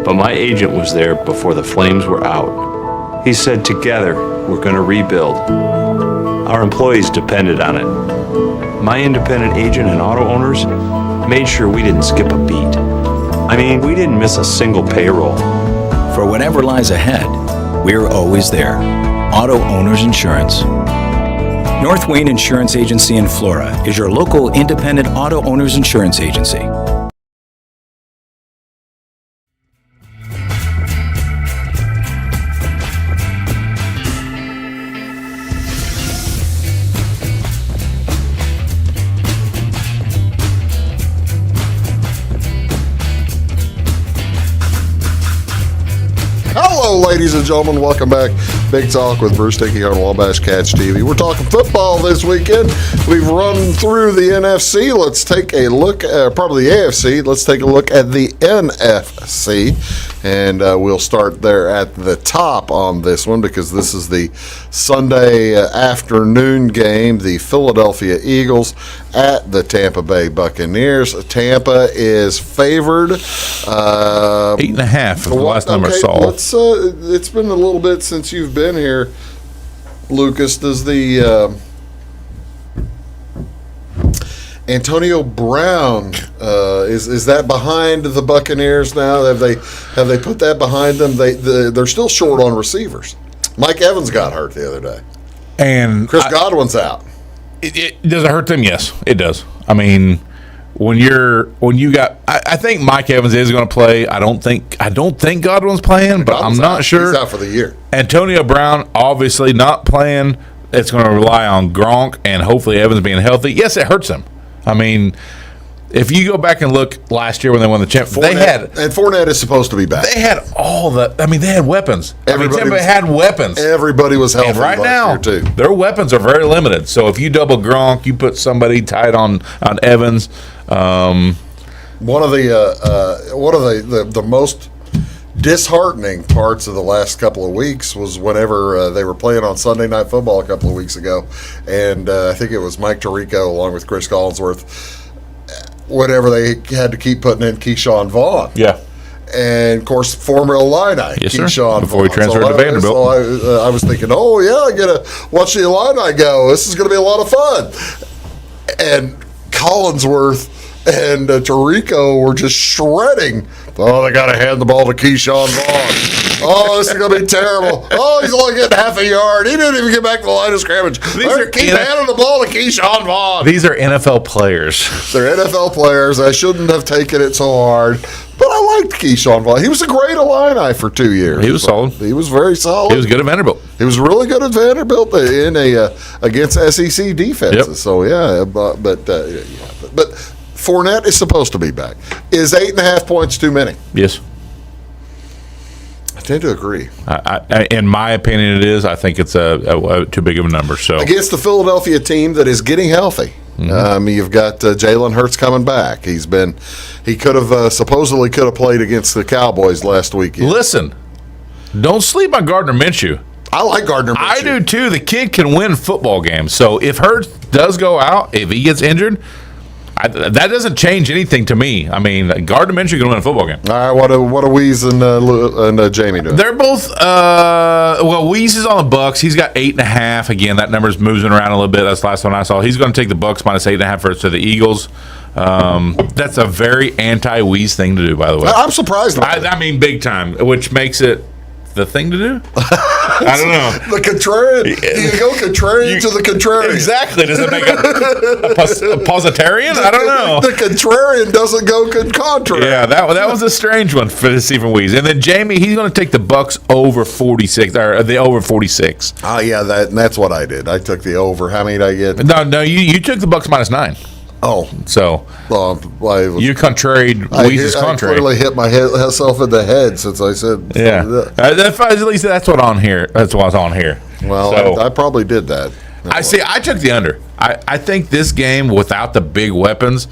but my agent was there before the flames were out. He said, together, we're going to rebuild. Our employees depended on it. My independent agent and auto owners made sure we didn't skip a beat. I mean, we didn't miss a single payroll. For whatever lies ahead, we're always there. Auto Owners Insurance. North Wayne Insurance Agency in Flora is your local independent auto owners insurance agency. Hello, ladies and gentlemen. Welcome back. Big Talk with Bruce Dickey on Wabash Cats TV. We're talking football this weekend. We've run through the NFC. Let's take a look, probably the AFC. Let's take a look at the NFC. And we'll start there at the top on this one because this is the Sunday afternoon game. The Philadelphia Eagles at the Tampa Bay Buccaneers. Tampa is favored. 8.5 is the last number I saw. It's been a little bit since you've been here, Lucas. Does the Antonio Brown is that behind the Buccaneers now? Have they put that behind them? They're still short on receivers. Mike Evans got hurt the other day, and Chris Godwin's out. Does it hurt them? Yes, it does. I mean, I think Mike Evans is going to play. I don't think Godwin's playing, but I'm not sure. He's out for the year. Antonio Brown obviously not playing. It's going to rely on Gronk and hopefully Evans being healthy. Yes, it hurts them. I mean, if you go back and look last year when they won the championship, Fournette is supposed to be back. They had they had weapons. Tampa had weapons. Everybody was healthy. And right now, year too. Their weapons are very limited. So if you double Gronk, you put somebody tight on Evans. One of the most disheartening parts of the last couple of weeks was whenever they were playing on Sunday Night Football a couple of weeks ago, and I think it was Mike Tirico along with Chris Collinsworth. Whatever they had to keep putting in Keyshawn Vaughan. Yeah. And, of course, former Illini, yes, Keyshawn before he transferred to Vanderbilt. So I was thinking, I got to watch the Illini go. This is going to be a lot of fun. And Collinsworth and Tirico were just shredding. Oh, they got to hand the ball to Keyshawn Vaughan. Oh, this is going to be terrible. Oh, he's only getting half a yard. He didn't even get back to the line of scrimmage. Keep handing the ball to Keyshawn Vaughan. These are NFL players. They're NFL players. I shouldn't have taken it so hard. But I liked Keyshawn Vaughan. He was a great Illini for 2 years. He was solid. He was very solid. He was good at Vanderbilt. He was really good at Vanderbilt against SEC defenses. Yep. So, yeah. But Fournette is supposed to be back. Is 8.5 points too many? Yes. I tend to agree. In my opinion, it is. I think it's a too big of a number. So against the Philadelphia team that is getting healthy, you've got Jalen Hurts coming back. He could have supposedly played against the Cowboys last weekend. Listen, don't sleep on Gardner Minshew. I like Gardner Minshew. I do too. The kid can win football games. So if Hurts does go out, if he gets injured, that doesn't change anything to me. I mean, Gardner Minshew going to win a football game. All right, what are Weeze and Jamie doing? They're both. Weeze is on the Bucks. He's got 8.5. Again, that number's moving around a little bit. That's the last one I saw. He's going to take the Bucks minus 8.5 versus the Eagles. That's a very anti-Weeze thing to do, by the way. I'm surprised. I mean, big time, which makes it the thing to do. I don't know. The contrarian. You go contrarian to the contrarian. Exactly. Does it make a positarian? I don't know. The contrarian doesn't go contrary. Yeah, that was a strange one for Stephen Weeze. And then Jamie, he's going to take the Bucks over 46 or the over 46. Oh yeah, that's what I did. I took the over. How many did I get? No, you took the Bucks minus 9. Oh, so you contraried Weeze's contrary. I clearly hit myself in the head since I said. Yeah, at least that's what on here. That's what's on here. Well, so, I probably did that. I took the under. I think this game without the big weapons,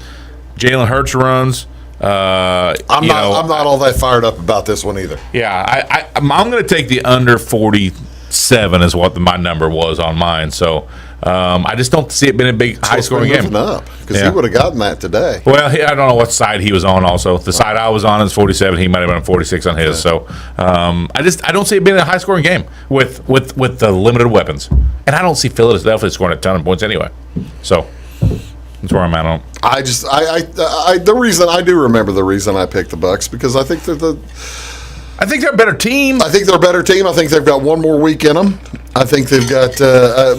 Jalen Hurts runs. I'm not all that fired up about this one either. Yeah, I'm going to take the under 47 is what my number was on mine. So. I just don't see it being a big high-scoring game. Because he would have gotten that today. Well, I don't know what side he was on. Also, the side I was on is 47. He might have been on 46 on his. So, I don't see it being a high-scoring game with the limited weapons, and I don't see Philadelphia scoring a ton of points anyway. So, that's where I'm at on. The reason I do remember the reason I picked the Bucks because I think they're a better team. I think they're a better team. I think they've got one more week in them. I think they've got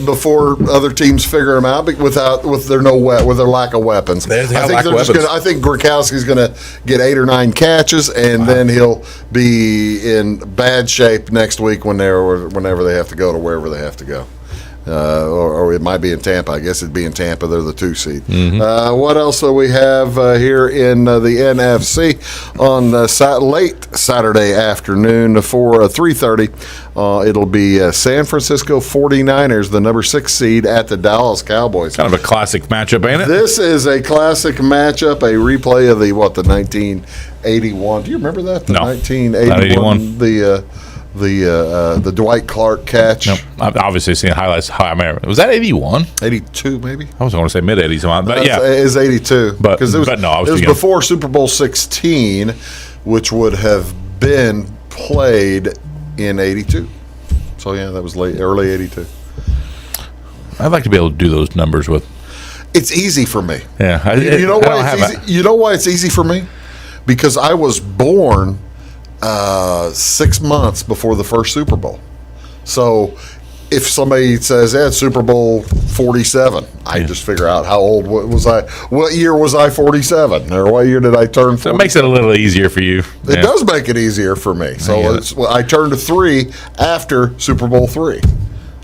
before other teams figure them out with their lack of weapons. I think Gronkowski's going to get 8 or 9 catches, and then he'll be in bad shape next week whenever they have to go to wherever they have to go. Or it might be in Tampa. I guess it'd be in Tampa. They're the 2 seed. Mm-hmm. What else do we have here in the NFC on late Saturday afternoon for 3:30? It'll be San Francisco 49ers, the number 6 seed, at the Dallas Cowboys. Kind of a classic matchup, ain't it? This is a classic matchup, a replay of the 1981. Do you remember that? No, 1981. The Dwight Clark catch. Nope. I've obviously seen highlights. Was that 81? 82, maybe. I was going to say mid-80s, but yeah, it is 82. But it was before Super Bowl 16, which would have been played in 82. So yeah, that was early 82. I'd like to be able to do those numbers with. It's easy for me. Yeah, you know why it's easy? You know why it's easy for me? Because I was born 6 months before the first Super Bowl. So if somebody says, it's Super Bowl 47, I just figure out how old was I, what year was I 47, or what year did I turn 47? So it makes it a little easier for you. It does make it easier for me. So I turned to 3 after Super Bowl 3.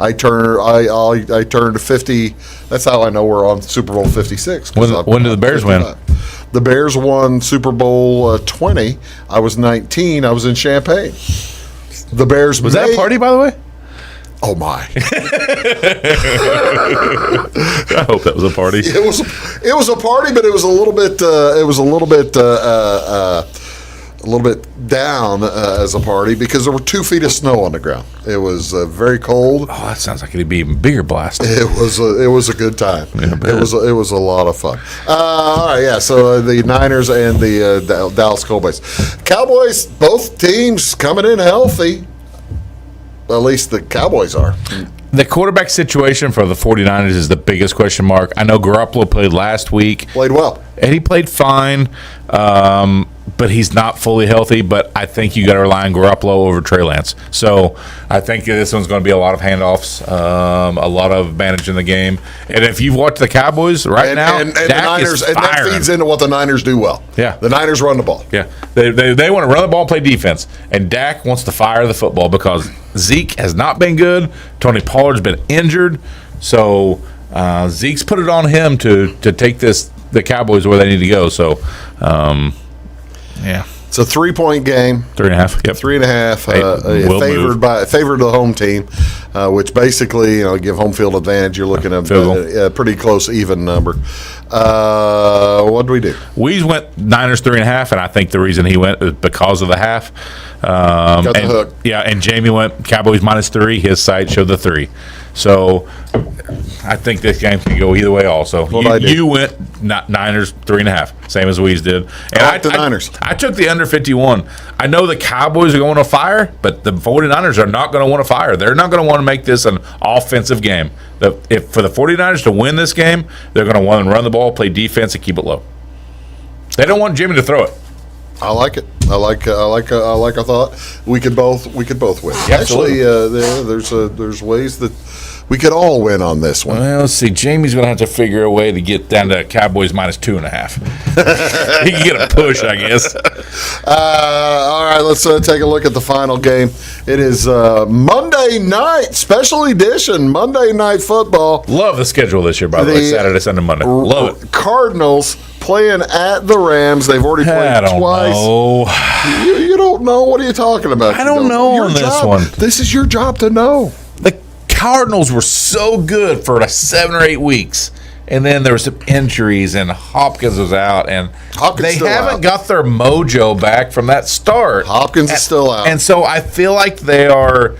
I turned 50. That's how I know we're on Super Bowl 56. When did the Bears win? The Bears won Super Bowl 20. I was 19. I was in Champaign. The Bears was that a party, by the way? Oh my! I hope that was a party. It was a party, but it was a little bit down as a party because there were 2 feet of snow on the ground. It was very cold. Oh, that sounds like it'd be even bigger blast. It was a good time. Yeah, it was a lot of fun. All right, yeah. So the Niners and the Dallas Cowboys, both teams coming in healthy. At least the Cowboys are. The quarterback situation for the 49ers is the biggest question mark. I know Garoppolo played last week. Played well. And he played fine, but he's not fully healthy. But I think you got to rely on Garoppolo over Trey Lance. So I think this one's going to be a lot of handoffs, a lot of managing the game. And if you've watched the Cowboys now, and the Niners, and that feeds into what the Niners do well. Yeah, the Niners run the ball. Yeah, they want to run the ball and play defense. And Dak wants to fire the football because Zeke has not been good. Tony Pollard's been injured. So Zeke's put it on him to take the Cowboys where they need to go. So, yeah. It's a 3-point game. 3.5. Yep. 3.5. Favored the home team, which basically give home field advantage. You're looking at a pretty close even number. What do we do? We went Niners 3.5, and I think the reason he went is because of the half. Got the hook. Yeah, and Jamie went Cowboys -3. His site showed the 3. So I think this game can go either way also. You went Niners 3.5, same as Weeze did. And I like the Niners. I took the under 51. I know the Cowboys are going to fire, but the 49ers are not going to want to fire. They're not going to want to make this an offensive game. If for the 49ers to win this game, they're going to want to run the ball, play defense, and keep it low. They don't want Jimmy to throw it. I like it. I like a thought. We could both win. Yeah, actually, there's ways that we could all win on this one. Well, let's see. Jamie's going to have to figure a way to get down to Cowboys minus 2.5. He can get a push, I guess. All right, let's take a look at the final game. It is Monday night, special edition, Monday Night Football. Love the schedule this year, by the way. Saturday, Sunday, Monday. Love it. Cardinals playing at the Rams. They've already played twice. You don't know? What are you talking about? I don't know on this one. This is your job to know. The Cardinals were so good for like 7 or 8 weeks, and then there were some injuries, and Hopkins was out, and they haven't got their mojo back from that start. Hopkins is still out. And so I feel like they are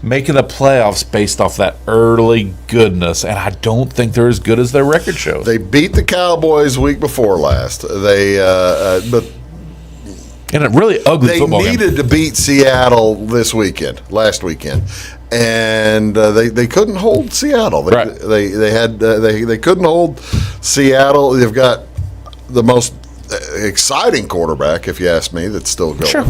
making the playoffs based off that early goodness, and I don't think they're as good as their record shows. They beat the Cowboys week before last. But in a really ugly football game. They needed to beat Seattle last weekend, and they couldn't hold Seattle. They couldn't hold Seattle. They've got the most exciting quarterback, if you ask me, that's still going. Sure.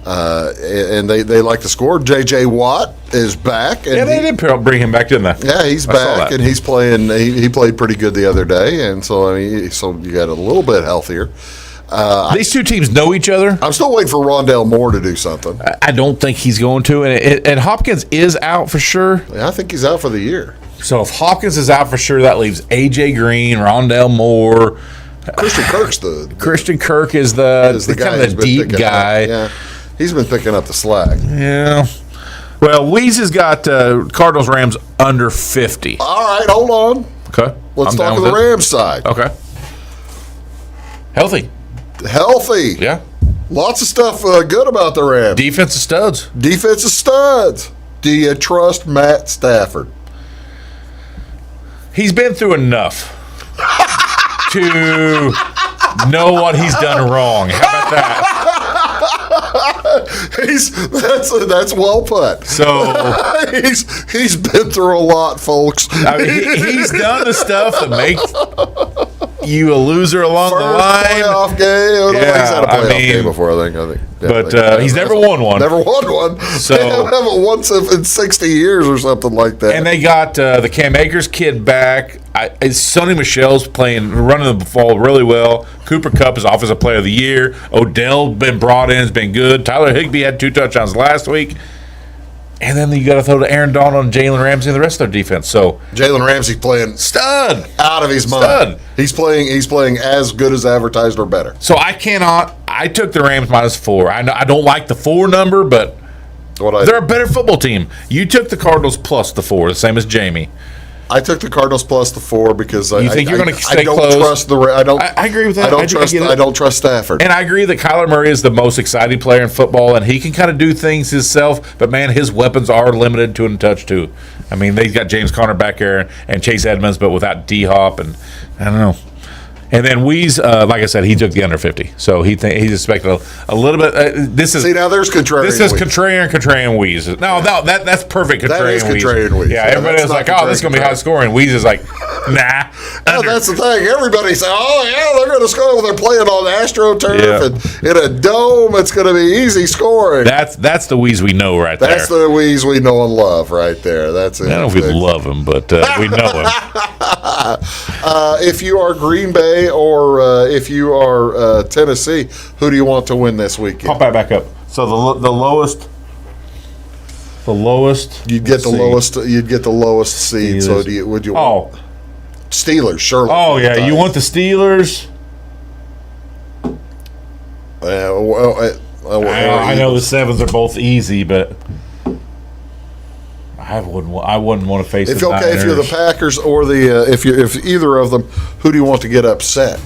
And they like to score. J.J. Watt is back. And they did bring him back, didn't they? Yeah, he's back, and he's playing. He played pretty good the other day, and so you got a little bit healthier. These two teams know each other. I'm still waiting for Rondale Moore to do something. I don't think he's going to, and Hopkins is out for sure. Yeah, I think he's out for the year. So if Hopkins is out for sure, that leaves A.J. Green, Rondale Moore. Christian Kirk is the kind of the deep guy. Yeah, he's been picking up the slack. Yeah. Well, Weeze has got Cardinals Rams under 50. All right, hold on. Okay. Let's talk to the Rams side. Okay. Healthy. Yeah. Lots of stuff good about the Rams. Defensive studs. Do you trust Matt Stafford? He's been through enough to know what he's done wrong. How about that? That's well put. So he's been through a lot, folks. I mean, he's done the stuff that makes you a loser along the line. Playoff game. He's had a playoff game before, I think. But he's never won one. Never won one. So they haven't won in 60 years or something like that. And they got the Cam Akers kid back. Sonny Michel's running the ball really well. Cooper Kupp is Offensive Player of the Year. Odell been brought in, has been good. Tyler Higbee had 2 touchdowns last week. And then you got to throw to Aaron Donald and Jalen Ramsey and the rest of their defense. So Jalen Ramsey playing stud out of his mind. He's playing as good as advertised or better. So I took the Rams minus 4. I don't like the 4 number, but they're a better football team. You took the Cardinals plus the 4, the same as Jamie. I took the Cardinals plus the 4 because you think you're going to stay close? I agree with that. I don't trust Stafford. And I agree that Kyler Murray is the most exciting player in football, and he can kind of do things himself. But man, his weapons are limited to a touch too. I mean, they've got James Conner back there and Chase Edmonds, but without D-Hop, and I don't know. And then Weeze, like I said, he took the under 50, so he's expecting a little bit. Now there's contrarian. This is contrarian Weeze. No, that's perfect. Contrarian that is contrarian Weeze. Yeah, everybody was like, "Oh, this is gonna be high scoring." Weeze is like, "Nah." No, that's the thing. Everybody say, "Oh yeah, they're gonna score." They're playing on AstroTurf and in a dome. It's gonna be easy scoring. That's the Weeze we know right there. That's the Weeze we know and love right there. That's it. I don't know if we love him, but we know him. If you are Green Bay or if you are Tennessee, who do you want to win this weekend? Pop that back up. So the lowest. You'd get the lowest seed. Steelers. So would you want Steelers? Sure. Oh yeah, you want the Steelers? I know the 7s are both easy, but I wouldn't want to face the Niners. If you're the Packers or if either of them, who do you want to get upset?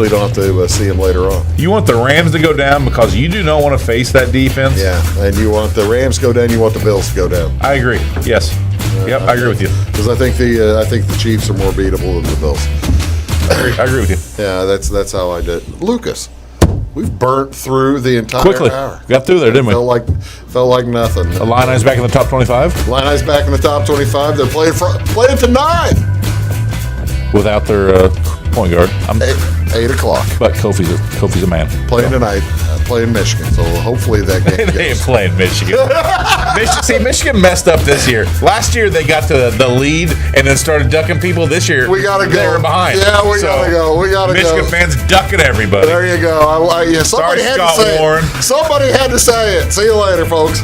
so you don't have to see them later on. You want the Rams to go down because you do not want to face that defense. Yeah, and you want the Rams to go down. You want the Bills to go down. I agree. Yes. Yep, I agree with you. Because I think the Chiefs are more beatable than the Bills. I agree with you. Yeah, that's how I did. Lucas, we've burnt through the entire Quickly. hour. Got through there, didn't we? Felt like nothing. The Illini's back in the top 25? Illini's back in the top 25. They're playing tonight. Without their point guard. 8 o'clock. But Kofi's a man. Playing tonight. Playing Michigan. So hopefully that game They ain't playing Michigan. Michigan messed up this year. Last year they got to the lead and then started ducking people. This year we gotta go. They were behind. Yeah, we gotta go. Michigan fans ducking everybody. There you go. Somebody Sorry, had Scott to say Warren. it. Somebody had to say it. See you later, folks.